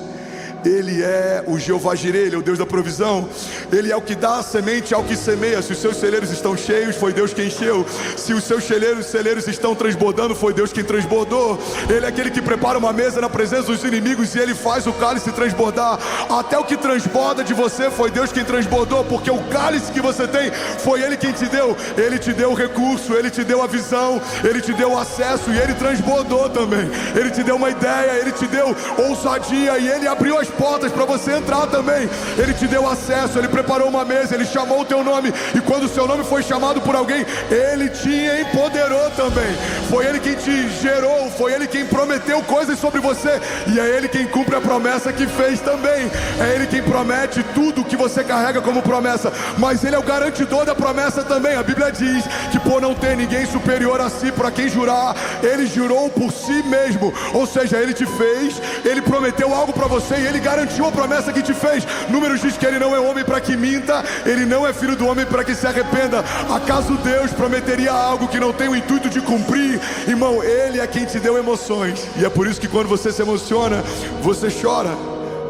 Ele é o Jeová Jireh, Ele é o Deus da provisão. Ele é o que dá a semente ao que semeia. Se os seus celeiros estão cheios, foi Deus quem encheu. Se os seus celeiros estão transbordando, foi Deus quem transbordou. Ele é aquele que prepara uma mesa na presença dos inimigos e Ele faz o cálice transbordar. Até o que transborda de você, foi Deus quem transbordou, porque o cálice que você tem, foi Ele quem te deu. Ele te deu o recurso, Ele te deu a visão, Ele te deu o acesso e Ele transbordou também. Ele te deu uma ideia, Ele te deu ousadia e Ele abriu as portas para você entrar também. Ele te deu acesso, Ele preparou uma mesa, Ele chamou o teu nome, e quando o seu nome foi chamado por alguém, Ele te empoderou também. Foi Ele quem te gerou, foi Ele quem prometeu coisas sobre você, e é Ele quem cumpre a promessa que fez também. É Ele quem promete tudo que você carrega como promessa, mas Ele é o garantidor da promessa também. A Bíblia diz que por não ter ninguém superior a si para quem jurar, Ele jurou por si mesmo. Ou seja, Ele te fez, Ele prometeu algo para você e Ele garantiu a promessa que te fez. Números diz que Ele não é homem para que minta, Ele não é filho do homem para que se arrependa. Acaso Deus prometeria algo que não tem o intuito de cumprir? Irmão, Ele é quem te deu emoções, e é por isso que quando você se emociona, você chora.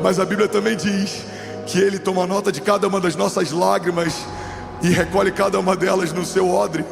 Mas a Bíblia também diz que Ele toma nota de cada uma das nossas lágrimas e recolhe cada uma delas no seu odre.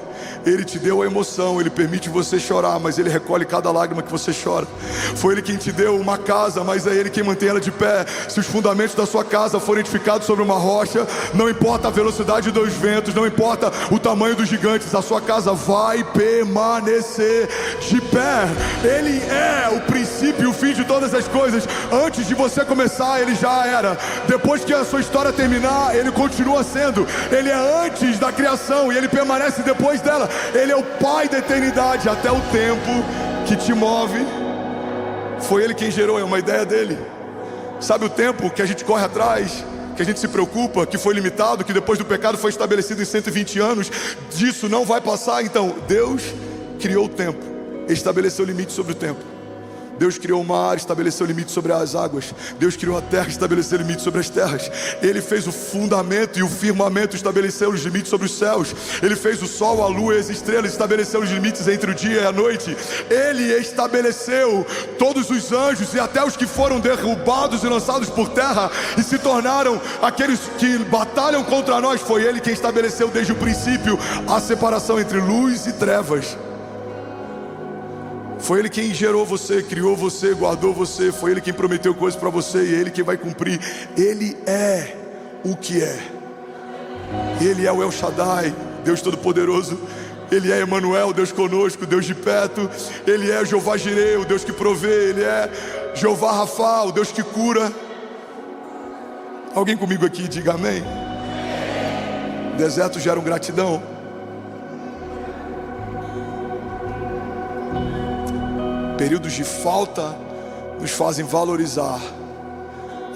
Ele te deu a emoção, Ele permite você chorar, mas Ele recolhe cada lágrima que você chora. Foi Ele quem te deu uma casa, mas é Ele quem mantém ela de pé. Se os fundamentos da sua casa forem edificados sobre uma rocha, não importa a velocidade dos ventos, não importa o tamanho dos gigantes, a sua casa vai permanecer de pé. Ele é o princípio e o fim de todas as coisas. Antes de você começar, Ele já era. Depois que a sua história terminar, Ele continua sendo. Ele é antes da criação e Ele permanece depois dela. Ele é o Pai da eternidade. Até o tempo que te move, foi Ele quem gerou, é uma ideia dele. Sabe o tempo que a gente corre atrás, que a gente se preocupa, que foi limitado, que depois do pecado foi estabelecido em 120 anos, disso não vai passar. Então Deus criou o tempo, estabeleceu limite sobre o tempo. Deus criou o mar, estabeleceu limite sobre as águas. Deus criou a terra, estabeleceu limite sobre as terras. Ele fez o fundamento e o firmamento, estabeleceu os limites sobre os céus. Ele fez o sol, a lua e as estrelas, estabeleceu os limites entre o dia e a noite. Ele estabeleceu todos os anjos e até os que foram derrubados e lançados por terra e se tornaram aqueles que batalham contra nós. Foi Ele quem estabeleceu desde o princípio a separação entre luz e trevas. Foi Ele quem gerou você, criou você, guardou você. Foi Ele quem prometeu coisas para você e Ele quem vai cumprir. Ele é o que é. Ele é o El Shaddai, Deus Todo-Poderoso. Ele é Emanuel, Deus conosco, Deus de perto. Ele é Jeová Jireh, o Deus que provê. Ele é Jeová Rafa, o Deus que cura. Alguém comigo aqui, diga amém. Desertos geram gratidão. Períodos de falta nos fazem valorizar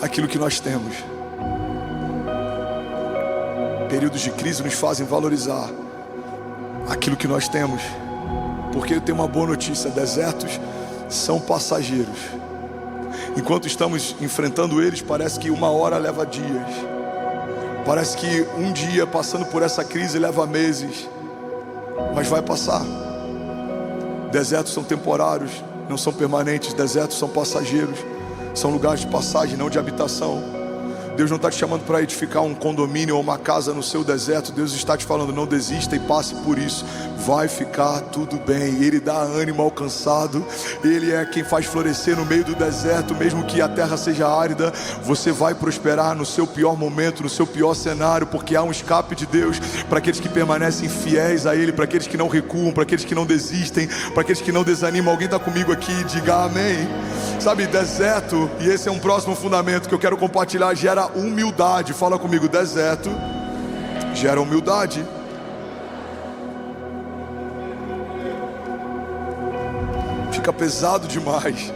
aquilo que nós temos. Períodos de crise nos fazem valorizar aquilo que nós temos. Porque eu tenho uma boa notícia: desertos são passageiros. Enquanto estamos enfrentando eles, parece que uma hora leva dias. Parece que um dia passando por essa crise leva meses. Mas vai passar. Desertos são temporários, não são permanentes. Desertos são passageiros. São lugares de passagem, não de habitação. Deus não está te chamando para edificar um condomínio ou uma casa no seu deserto. Deus está te falando: não desista e passe por isso. Vai ficar tudo bem. Ele dá ânimo ao cansado. Ele é quem faz florescer no meio do deserto. Mesmo que a terra seja árida, você vai prosperar no seu pior momento, no seu pior cenário, porque há um escape de Deus para aqueles que permanecem fiéis a Ele, para aqueles que não recuam, para aqueles que não desistem, para aqueles que não desanimam. Alguém está comigo aqui? Diga amém. Sabe, deserto, e esse é um próximo fundamento que eu quero compartilhar, gera humildade. Fala comigo: deserto gera humildade. Fica pesado demais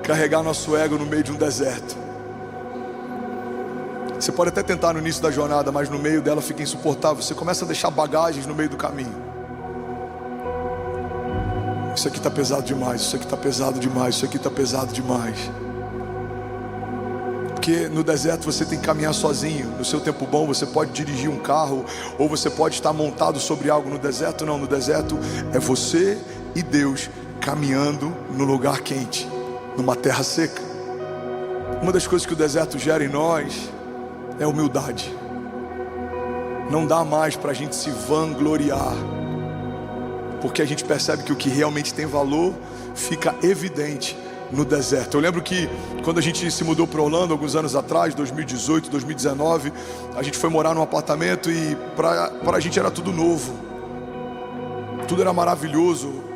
carregar nosso ego no meio de um deserto. Você pode até tentar no início da jornada, mas no meio dela fica insuportável. Você começa a deixar bagagens no meio do caminho. Isso aqui está pesado demais, isso aqui está pesado demais, isso aqui está pesado demais. Porque no deserto você tem que caminhar sozinho. No seu tempo bom você pode dirigir um carro, ou você pode estar montado sobre algo. No deserto não, no deserto é você e Deus caminhando no lugar quente, numa terra seca. Uma das coisas que o deserto gera em nós é humildade. Não dá mais para a gente se vangloriar, porque a gente percebe que o que realmente tem valor fica evidente no deserto. Eu lembro que quando a gente se mudou para Orlando alguns anos atrás, 2018, 2019, a gente foi morar num apartamento e para a gente era tudo novo, tudo era maravilhoso.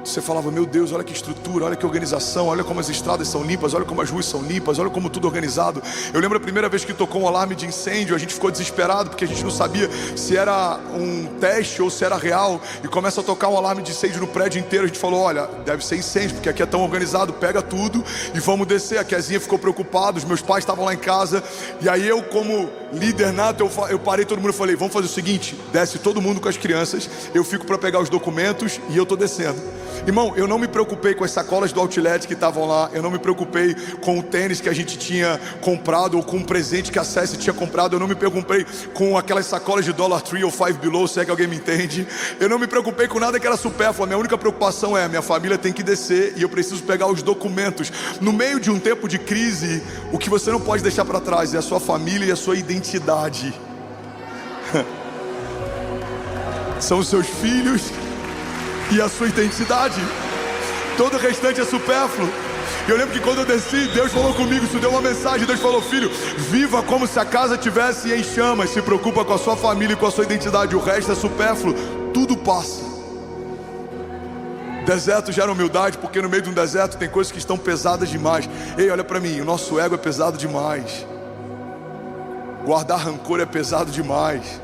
Você falava: meu Deus, olha que estrutura, olha que organização, olha como as estradas são limpas, olha como as ruas são limpas, olha como tudo é organizado. Eu lembro a primeira vez que tocou um alarme de incêndio, a gente ficou desesperado, porque a gente não sabia se era um teste ou se era real. E começa a tocar um alarme de incêndio no prédio inteiro. A gente falou: olha, deve ser incêndio, porque aqui é tão organizado, pega tudo e vamos descer. A Kezinha ficou preocupada, os meus pais estavam lá em casa. E aí eu, como líder nato, eu parei todo mundo e falei: vamos fazer o seguinte, desce todo mundo com as crianças, eu fico para pegar os documentos e eu tô descendo. Irmão, eu não me preocupei com as sacolas do outlet que estavam lá. Eu não me preocupei com o tênis que a gente tinha comprado, ou com o presente que a Cécia tinha comprado. Eu não me preocupei com aquelas sacolas de Dollar Tree ou Five Below, se é que alguém me entende. Eu não me preocupei com nada que era supérfluo. A minha única preocupação é: minha família tem que descer e eu preciso pegar os documentos. No meio de um tempo de crise, o que você não pode deixar para trás é a sua família e a sua identidade. São os seus filhos e a sua identidade. Todo o restante é supérfluo. E eu lembro que quando eu desci, Deus falou comigo, isso deu uma mensagem. Deus falou: filho, viva como se a casa estivesse em chamas. Se preocupa com a sua família e com a sua identidade. O resto é supérfluo, tudo passa. Deserto gera humildade, porque no meio de um deserto tem coisas que estão pesadas demais. Ei, olha para mim, o nosso ego é pesado demais. Guardar rancor é pesado demais.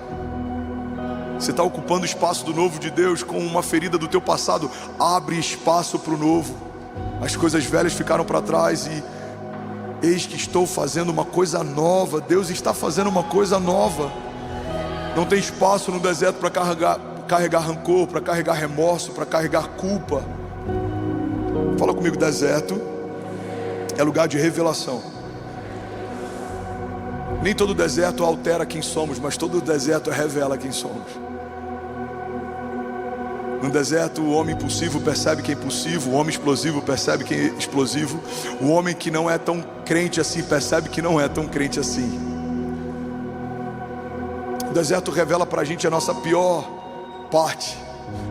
Você está ocupando o espaço do novo de Deus com uma ferida do teu passado. Abre espaço para o novo. As coisas velhas ficaram para trás e eis que estou fazendo uma coisa nova. Deus está fazendo uma coisa nova. Não tem espaço no deserto para carregar rancor, para carregar remorso, para carregar culpa. Fala comigo: deserto é lugar de revelação. Nem todo deserto altera quem somos, mas todo deserto revela quem somos. No deserto, o homem impulsivo percebe que é impulsivo, o homem explosivo percebe que é explosivo, o homem que não é tão crente assim percebe que não é tão crente assim. O deserto revela pra gente a nossa pior parte.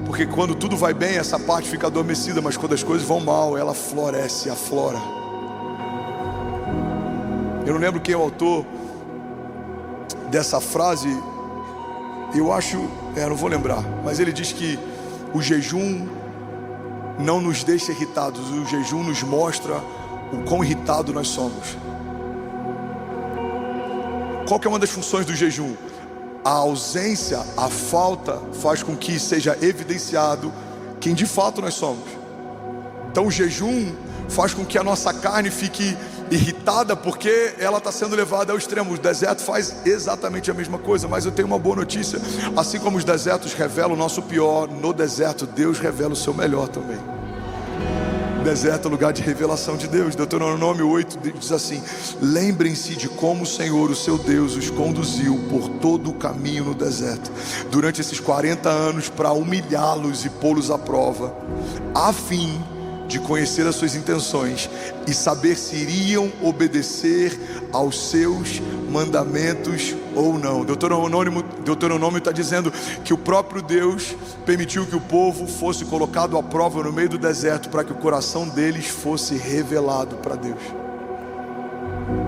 Porque quando tudo vai bem, essa parte fica adormecida, mas quando as coisas vão mal, ela floresce, aflora. Eu não lembro quem é o autor dessa frase, eu acho, não vou lembrar, mas ele diz que o jejum não nos deixa irritados, o jejum nos mostra o quão irritado nós somos. Qual que é uma das funções do jejum? A ausência, a falta faz com que seja evidenciado quem de fato nós somos. Então o jejum faz com que a nossa carne fique irritada porque ela está sendo levada ao extremo. O deserto faz exatamente a mesma coisa, mas eu tenho uma boa notícia. Assim como os desertos revelam o nosso pior, no deserto Deus revela o seu melhor também. O deserto é o lugar de revelação de Deus. Deuteronômio 8 diz assim: lembrem-se de como o Senhor, o seu Deus, os conduziu por todo o caminho no deserto durante esses 40 anos para humilhá-los e pô-los à prova, a fim de conhecer as suas intenções e saber se iriam obedecer aos seus mandamentos ou não. Deuteronômio está dizendo que o próprio Deus permitiu que o povo fosse colocado à prova no meio do deserto para que o coração deles fosse revelado para Deus.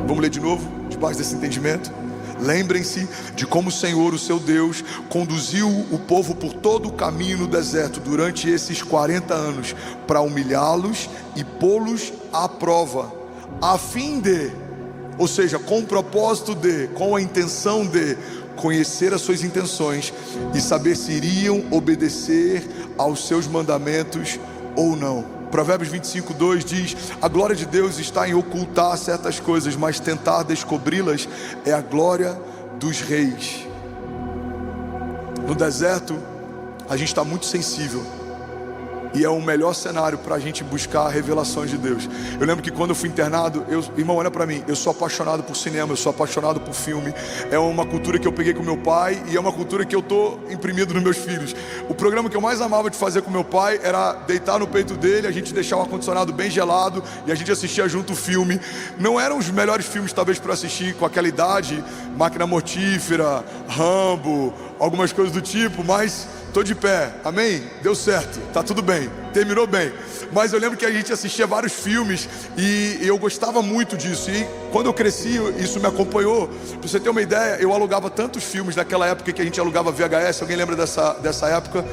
Vamos ler de novo, debaixo desse entendimento? Lembrem-se de como o Senhor, o seu Deus, conduziu o povo por todo o caminho no deserto durante esses 40 anos para humilhá-los e pô-los à prova, a fim de, ou seja, com o propósito de, com a intenção de conhecer as suas intenções e saber se iriam obedecer aos seus mandamentos ou não. Provérbios 25:2 diz: a glória de Deus está em ocultar certas coisas, mas tentar descobri-las é a glória dos reis. No deserto a gente está muito sensível, e é o melhor cenário para a gente buscar revelações de Deus. Eu lembro que quando eu fui internado, irmão, olha para mim, eu sou apaixonado por cinema, eu sou apaixonado por filme. É uma cultura que eu peguei com meu pai e é uma cultura que eu estou imprimindo nos meus filhos. O programa que eu mais amava de fazer com meu pai era deitar no peito dele, a gente deixar o ar-condicionado bem gelado e a gente assistia junto o filme. Não eram os melhores filmes talvez para assistir com aquela idade, Máquina Mortífera, Rambo, algumas coisas do tipo, mas estou de pé, amém? Deu certo, tá tudo bem, terminou bem. Mas eu lembro que a gente assistia vários filmes e eu gostava muito disso. E quando eu cresci, isso me acompanhou. Pra você ter uma ideia, eu alugava tantos filmes naquela época que a gente alugava VHS. Alguém lembra dessa época?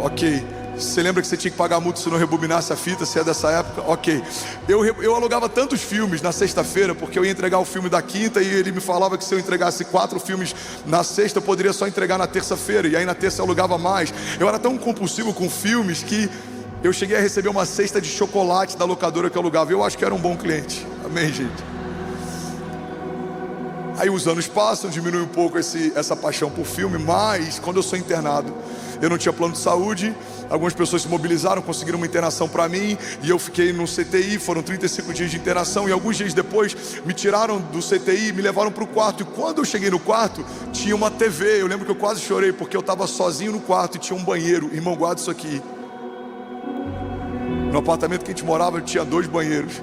Ok. Você lembra que você tinha que pagar multa se não rebobinasse a fita? Se é dessa época? Ok. Eu alugava tantos filmes na sexta-feira, porque eu ia entregar o filme da quinta e ele me falava que se eu entregasse 4 filmes na sexta, eu poderia só entregar na terça-feira. E aí na terça eu alugava mais. Eu era tão compulsivo com filmes que eu cheguei a receber uma cesta de chocolate da locadora que eu alugava. Eu acho que era um bom cliente. Amém, gente? Aí os anos passam, diminui um pouco essa paixão por filme, mas quando eu sou internado, eu não tinha plano de saúde. Algumas pessoas se mobilizaram, conseguiram uma internação para mim, e eu fiquei no CTI, foram 35 dias de internação, e alguns dias depois me tiraram do CTI, me levaram para o quarto, e quando eu cheguei no quarto, tinha uma TV. Eu lembro que eu quase chorei, porque eu estava sozinho no quarto e tinha um banheiro. Irmão, guarda isso aqui. No apartamento que a gente morava, tinha 2 banheiros,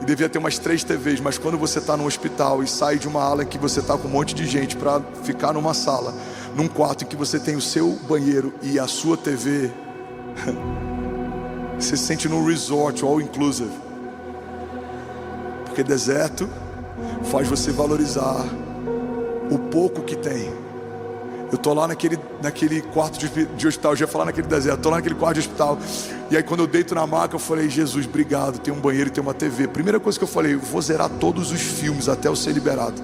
e devia ter umas 3 TVs, mas quando você está no hospital e sai de uma ala em que você está com um monte de gente para ficar numa sala, num quarto em que você tem o seu banheiro e a sua TV, você se sente num resort all inclusive. Porque deserto faz você valorizar o pouco que tem. Eu tô lá naquele quarto de hospital, eu já ia falar naquele deserto, tô lá naquele quarto de hospital, e aí quando eu deito na maca, eu falei: Jesus, obrigado, tem um banheiro e tem uma TV. Primeira coisa que eu falei: eu vou zerar todos os filmes até eu ser liberado.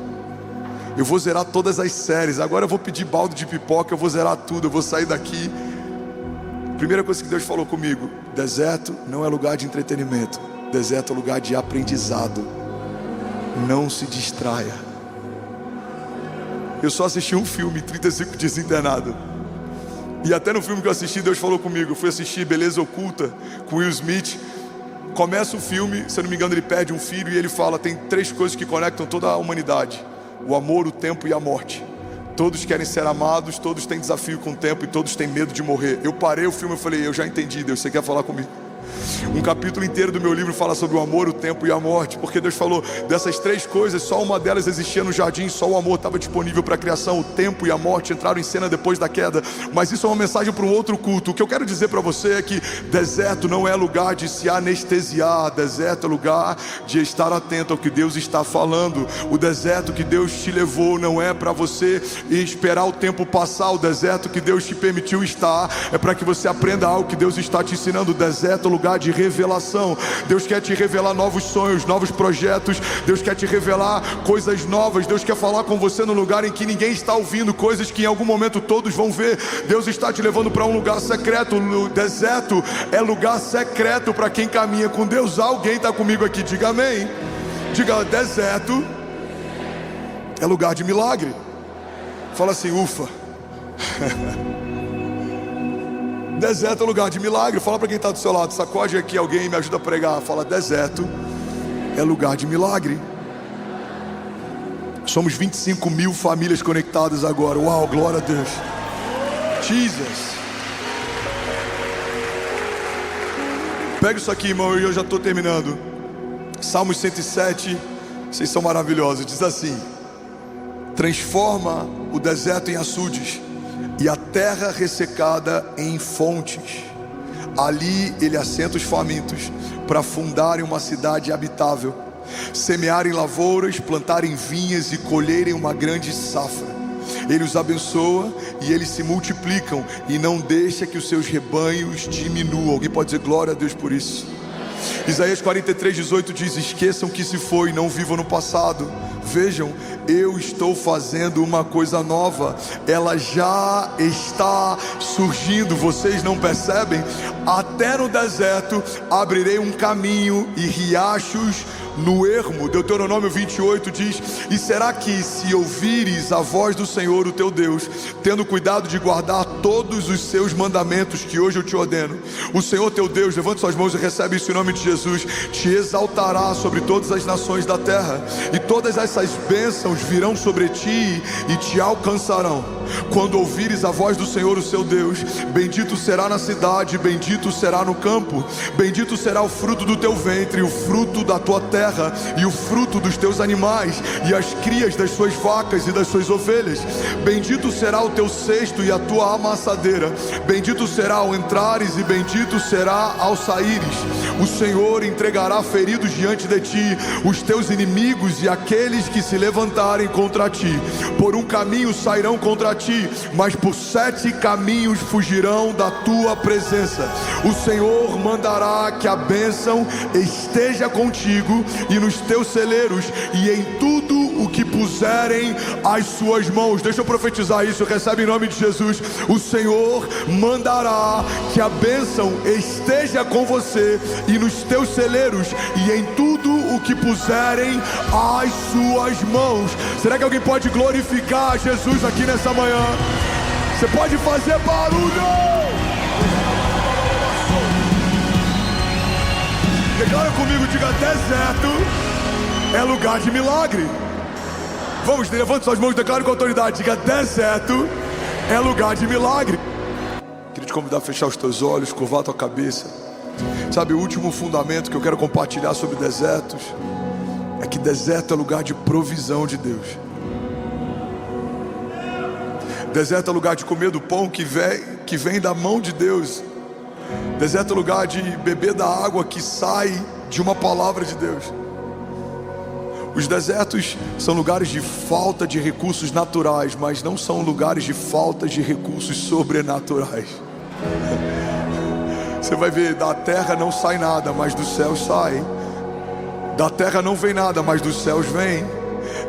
Eu vou zerar todas as séries. Agora eu vou pedir balde de pipoca, eu vou zerar tudo, eu vou sair daqui. Primeira coisa que Deus falou comigo: deserto não é lugar de entretenimento, deserto é lugar de aprendizado. Não se distraia. Eu só assisti um filme, 35 dias internado. E até no filme que eu assisti, Deus falou comigo. Eu fui assistir Beleza Oculta com Will Smith. Começa o filme, se eu não me engano, ele perde um filho e ele fala: tem 3 coisas que conectam toda a humanidade: o amor, o tempo e a morte. Todos querem ser amados, todos têm desafio com o tempo e todos têm medo de morrer. Eu parei o filme e falei: eu já entendi, Deus, você quer falar comigo? Um capítulo inteiro do meu livro fala sobre o amor, o tempo e a morte, porque Deus falou dessas três coisas, só uma delas existia no jardim, só o amor estava disponível para a criação, o tempo e a morte entraram em cena depois da queda. Mas isso é uma mensagem para um outro culto. O que eu quero dizer para você é que deserto não é lugar de se anestesiar, deserto é lugar de estar atento ao que Deus está falando. O deserto que Deus te levou não é para você esperar o tempo passar, o deserto que Deus te permitiu estar é para que você aprenda algo que Deus está te ensinando. O deserto é lugar de revelação. Deus quer te revelar novos sonhos, novos projetos. Deus quer te revelar coisas novas. Deus quer falar com você no lugar em que ninguém está ouvindo, coisas que em algum momento todos vão ver. Deus está te levando para um lugar secreto. O deserto é lugar secreto para quem caminha com Deus. Alguém está comigo aqui? Diga amém. Diga, deserto é lugar de milagre. Fala assim, ufa. Deserto é lugar de milagre. Fala para quem está do seu lado, sacode aqui alguém e me ajuda a pregar. Fala, deserto é lugar de milagre. Somos 25 mil famílias conectadas agora. Uau, glória a Deus. Jesus. Pega isso aqui, irmão, e eu já estou terminando. Salmos 107. Vocês são maravilhosos. Diz assim: transforma o deserto em açudes e a terra ressecada em fontes. Ali ele assenta os famintos para fundarem uma cidade habitável, semearem lavouras, plantarem vinhas e colherem uma grande safra. Ele os abençoa e eles se multiplicam e não deixa que os seus rebanhos diminuam. Alguém pode dizer glória a Deus por isso? Isaías 43:18 diz: esqueçam que se foi, não vivam no passado. Vejam, eu estou fazendo uma coisa nova, ela já está surgindo, vocês não percebem? Até no deserto abrirei um caminho e riachos no ermo. Deuteronômio 28 diz: e será que se ouvires a voz do Senhor o teu Deus, tendo cuidado de guardar todos os seus mandamentos que hoje eu te ordeno, o Senhor teu Deus, levante suas mãos e recebe isso em nome de Jesus, te exaltará sobre todas as nações da terra, e todas essas bênçãos virão sobre ti e te alcançarão. Quando ouvires a voz do Senhor o seu Deus, bendito será na cidade, bendito será no campo, bendito será o fruto do teu ventre, o fruto da tua terra, e o fruto dos teus animais, e as crias das suas vacas e das suas ovelhas. Bendito será o teu cesto e a tua amassadeira, bendito será ao entrares e bendito será ao saíres. O Senhor entregará feridos diante de ti os teus inimigos e aqueles que se levantarem contra ti. Por um caminho sairão contra ti, mas por 7 caminhos fugirão da tua presença. O Senhor mandará que a bênção esteja contigo e nos teus celeiros e em tudo o que puserem as suas mãos. Deixa eu profetizar isso, recebe em nome de Jesus. O Senhor mandará que a bênção esteja com você e nos teus celeiros e em tudo o que puserem as suas mãos. Será que alguém pode glorificar Jesus aqui nessa manhã? Você pode fazer barulho. Declara comigo, diga: deserto é lugar de milagre. Vamos, levante suas mãos, declare com autoridade, diga: deserto é lugar de milagre. Queria te convidar a fechar os teus olhos, curvar a tua cabeça. Sabe, o último fundamento que eu quero compartilhar sobre desertos é que deserto é lugar de provisão de Deus. Deserto é lugar de comer do pão que vem da mão de Deus. Deserto é lugar de beber da água que sai de uma palavra de Deus. Os desertos são lugares de falta de recursos naturais, mas não são lugares de falta de recursos sobrenaturais. Você vai ver, da terra não sai nada, mas dos céus sai. Da terra não vem nada, mas dos céus vem.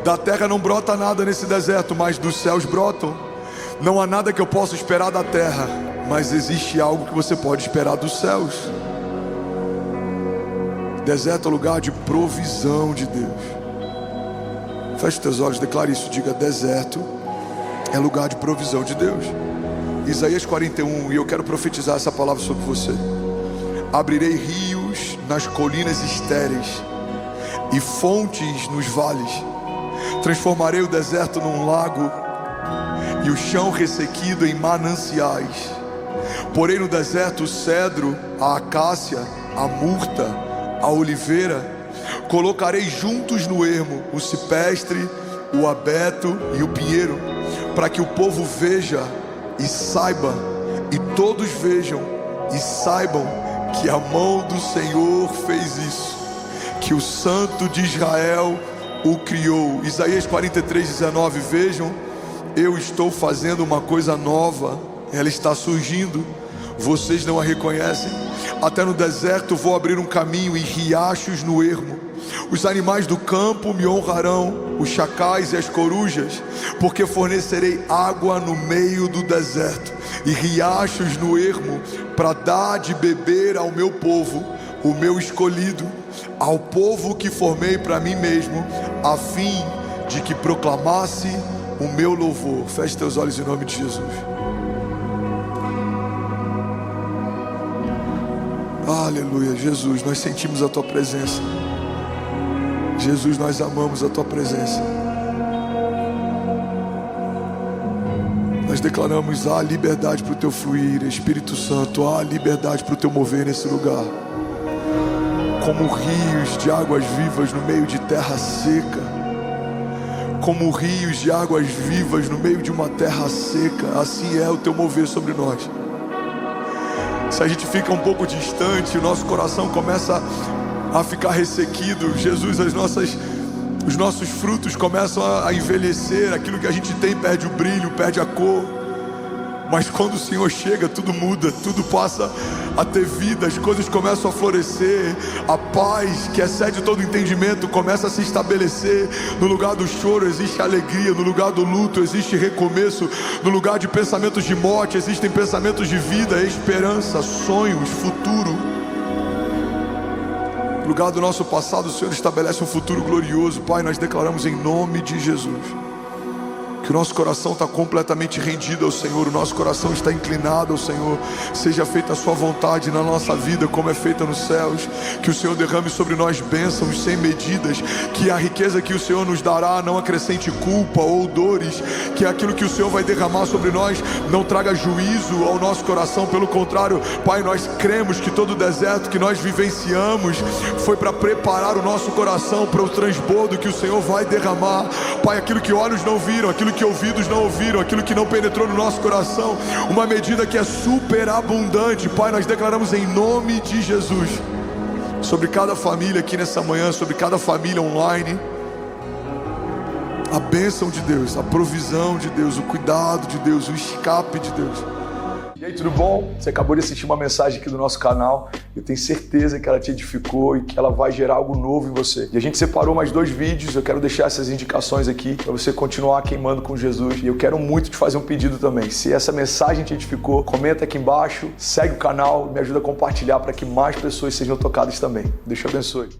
Da terra não brota nada nesse deserto, mas dos céus brotam. Não há nada que eu possa esperar da terra, mas existe algo que você pode esperar dos céus. Deserto é lugar de provisão de Deus. Feche os teus olhos, declare isso, diga: deserto é lugar de provisão de Deus. Isaías 41, e eu quero profetizar essa palavra sobre você. Abrirei rios nas colinas estéreis e fontes nos vales. Transformarei o deserto num lago e o chão ressequido em mananciais. Porei no deserto o cedro, a acácia a murta, a oliveira. Colocarei juntos no ermo o cipestre, o abeto e o pinheiro, para que o povo veja e saiba, e todos vejam e saibam que a mão do Senhor fez isso, que o Santo de Israel o criou. Isaías 43:19. Vejam, eu estou fazendo uma coisa nova, ela está surgindo, vocês não a reconhecem. Até no deserto vou abrir um caminho e riachos no ermo. Os animais do campo me honrarão, os chacais e as corujas, porque fornecerei água no meio do deserto e riachos no ermo, para dar de beber ao meu povo, o meu escolhido, ao povo que formei para mim mesmo, a fim de que proclamasse o meu louvor. Feche teus olhos em nome de Jesus. Aleluia. Jesus, nós sentimos a tua presença. Jesus, nós amamos a tua presença. Nós declaramos a liberdade para o teu fluir, Espírito Santo, a liberdade para o teu mover nesse lugar. Como rios de águas vivas no meio de terra seca. Como rios de águas vivas no meio de uma terra seca, assim é o teu mover sobre nós. Se a gente fica um pouco distante, o nosso coração começa a ficar ressequido. Jesus, os nossos frutos começam a envelhecer, aquilo que a gente tem perde o brilho, perde a cor. Mas quando o Senhor chega, tudo muda, tudo passa a ter vida, as coisas começam a florescer. A paz que excede todo entendimento começa a se estabelecer. No lugar do choro existe alegria, no lugar do luto existe recomeço, no lugar de pensamentos de morte existem pensamentos de vida, esperança, sonhos, futuro. No lugar do nosso passado, o Senhor estabelece um futuro glorioso. Pai, nós declaramos em nome de Jesus que o nosso coração está completamente rendido ao Senhor, o nosso coração está inclinado ao Senhor. Seja feita a sua vontade na nossa vida como é feita nos céus. Que o Senhor derrame sobre nós bênçãos sem medidas, que a riqueza que o Senhor nos dará não acrescente culpa ou dores, que aquilo que o Senhor vai derramar sobre nós não traga juízo ao nosso coração. Pelo contrário, Pai, nós cremos que todo o deserto que nós vivenciamos foi para preparar o nosso coração para o transbordo que o Senhor vai derramar. Pai, aquilo que olhos não viram, aquilo que ouvidos não ouviram, aquilo que não penetrou no nosso coração, uma medida que é superabundante. Pai, nós declaramos em nome de Jesus sobre cada família aqui nessa manhã, sobre cada família online, a bênção de Deus, a provisão de Deus, o cuidado de Deus, o escape de Deus. E aí, tudo bom? Você acabou de assistir uma mensagem aqui do nosso canal. Eu tenho certeza que ela te edificou e que ela vai gerar algo novo em você. E a gente separou mais 2 vídeos. Eu quero deixar essas indicações aqui para você continuar queimando com Jesus. E eu quero muito te fazer um pedido também. Se essa mensagem te edificou, comenta aqui embaixo, segue o canal, me ajuda a compartilhar para que mais pessoas sejam tocadas também. Deus te abençoe.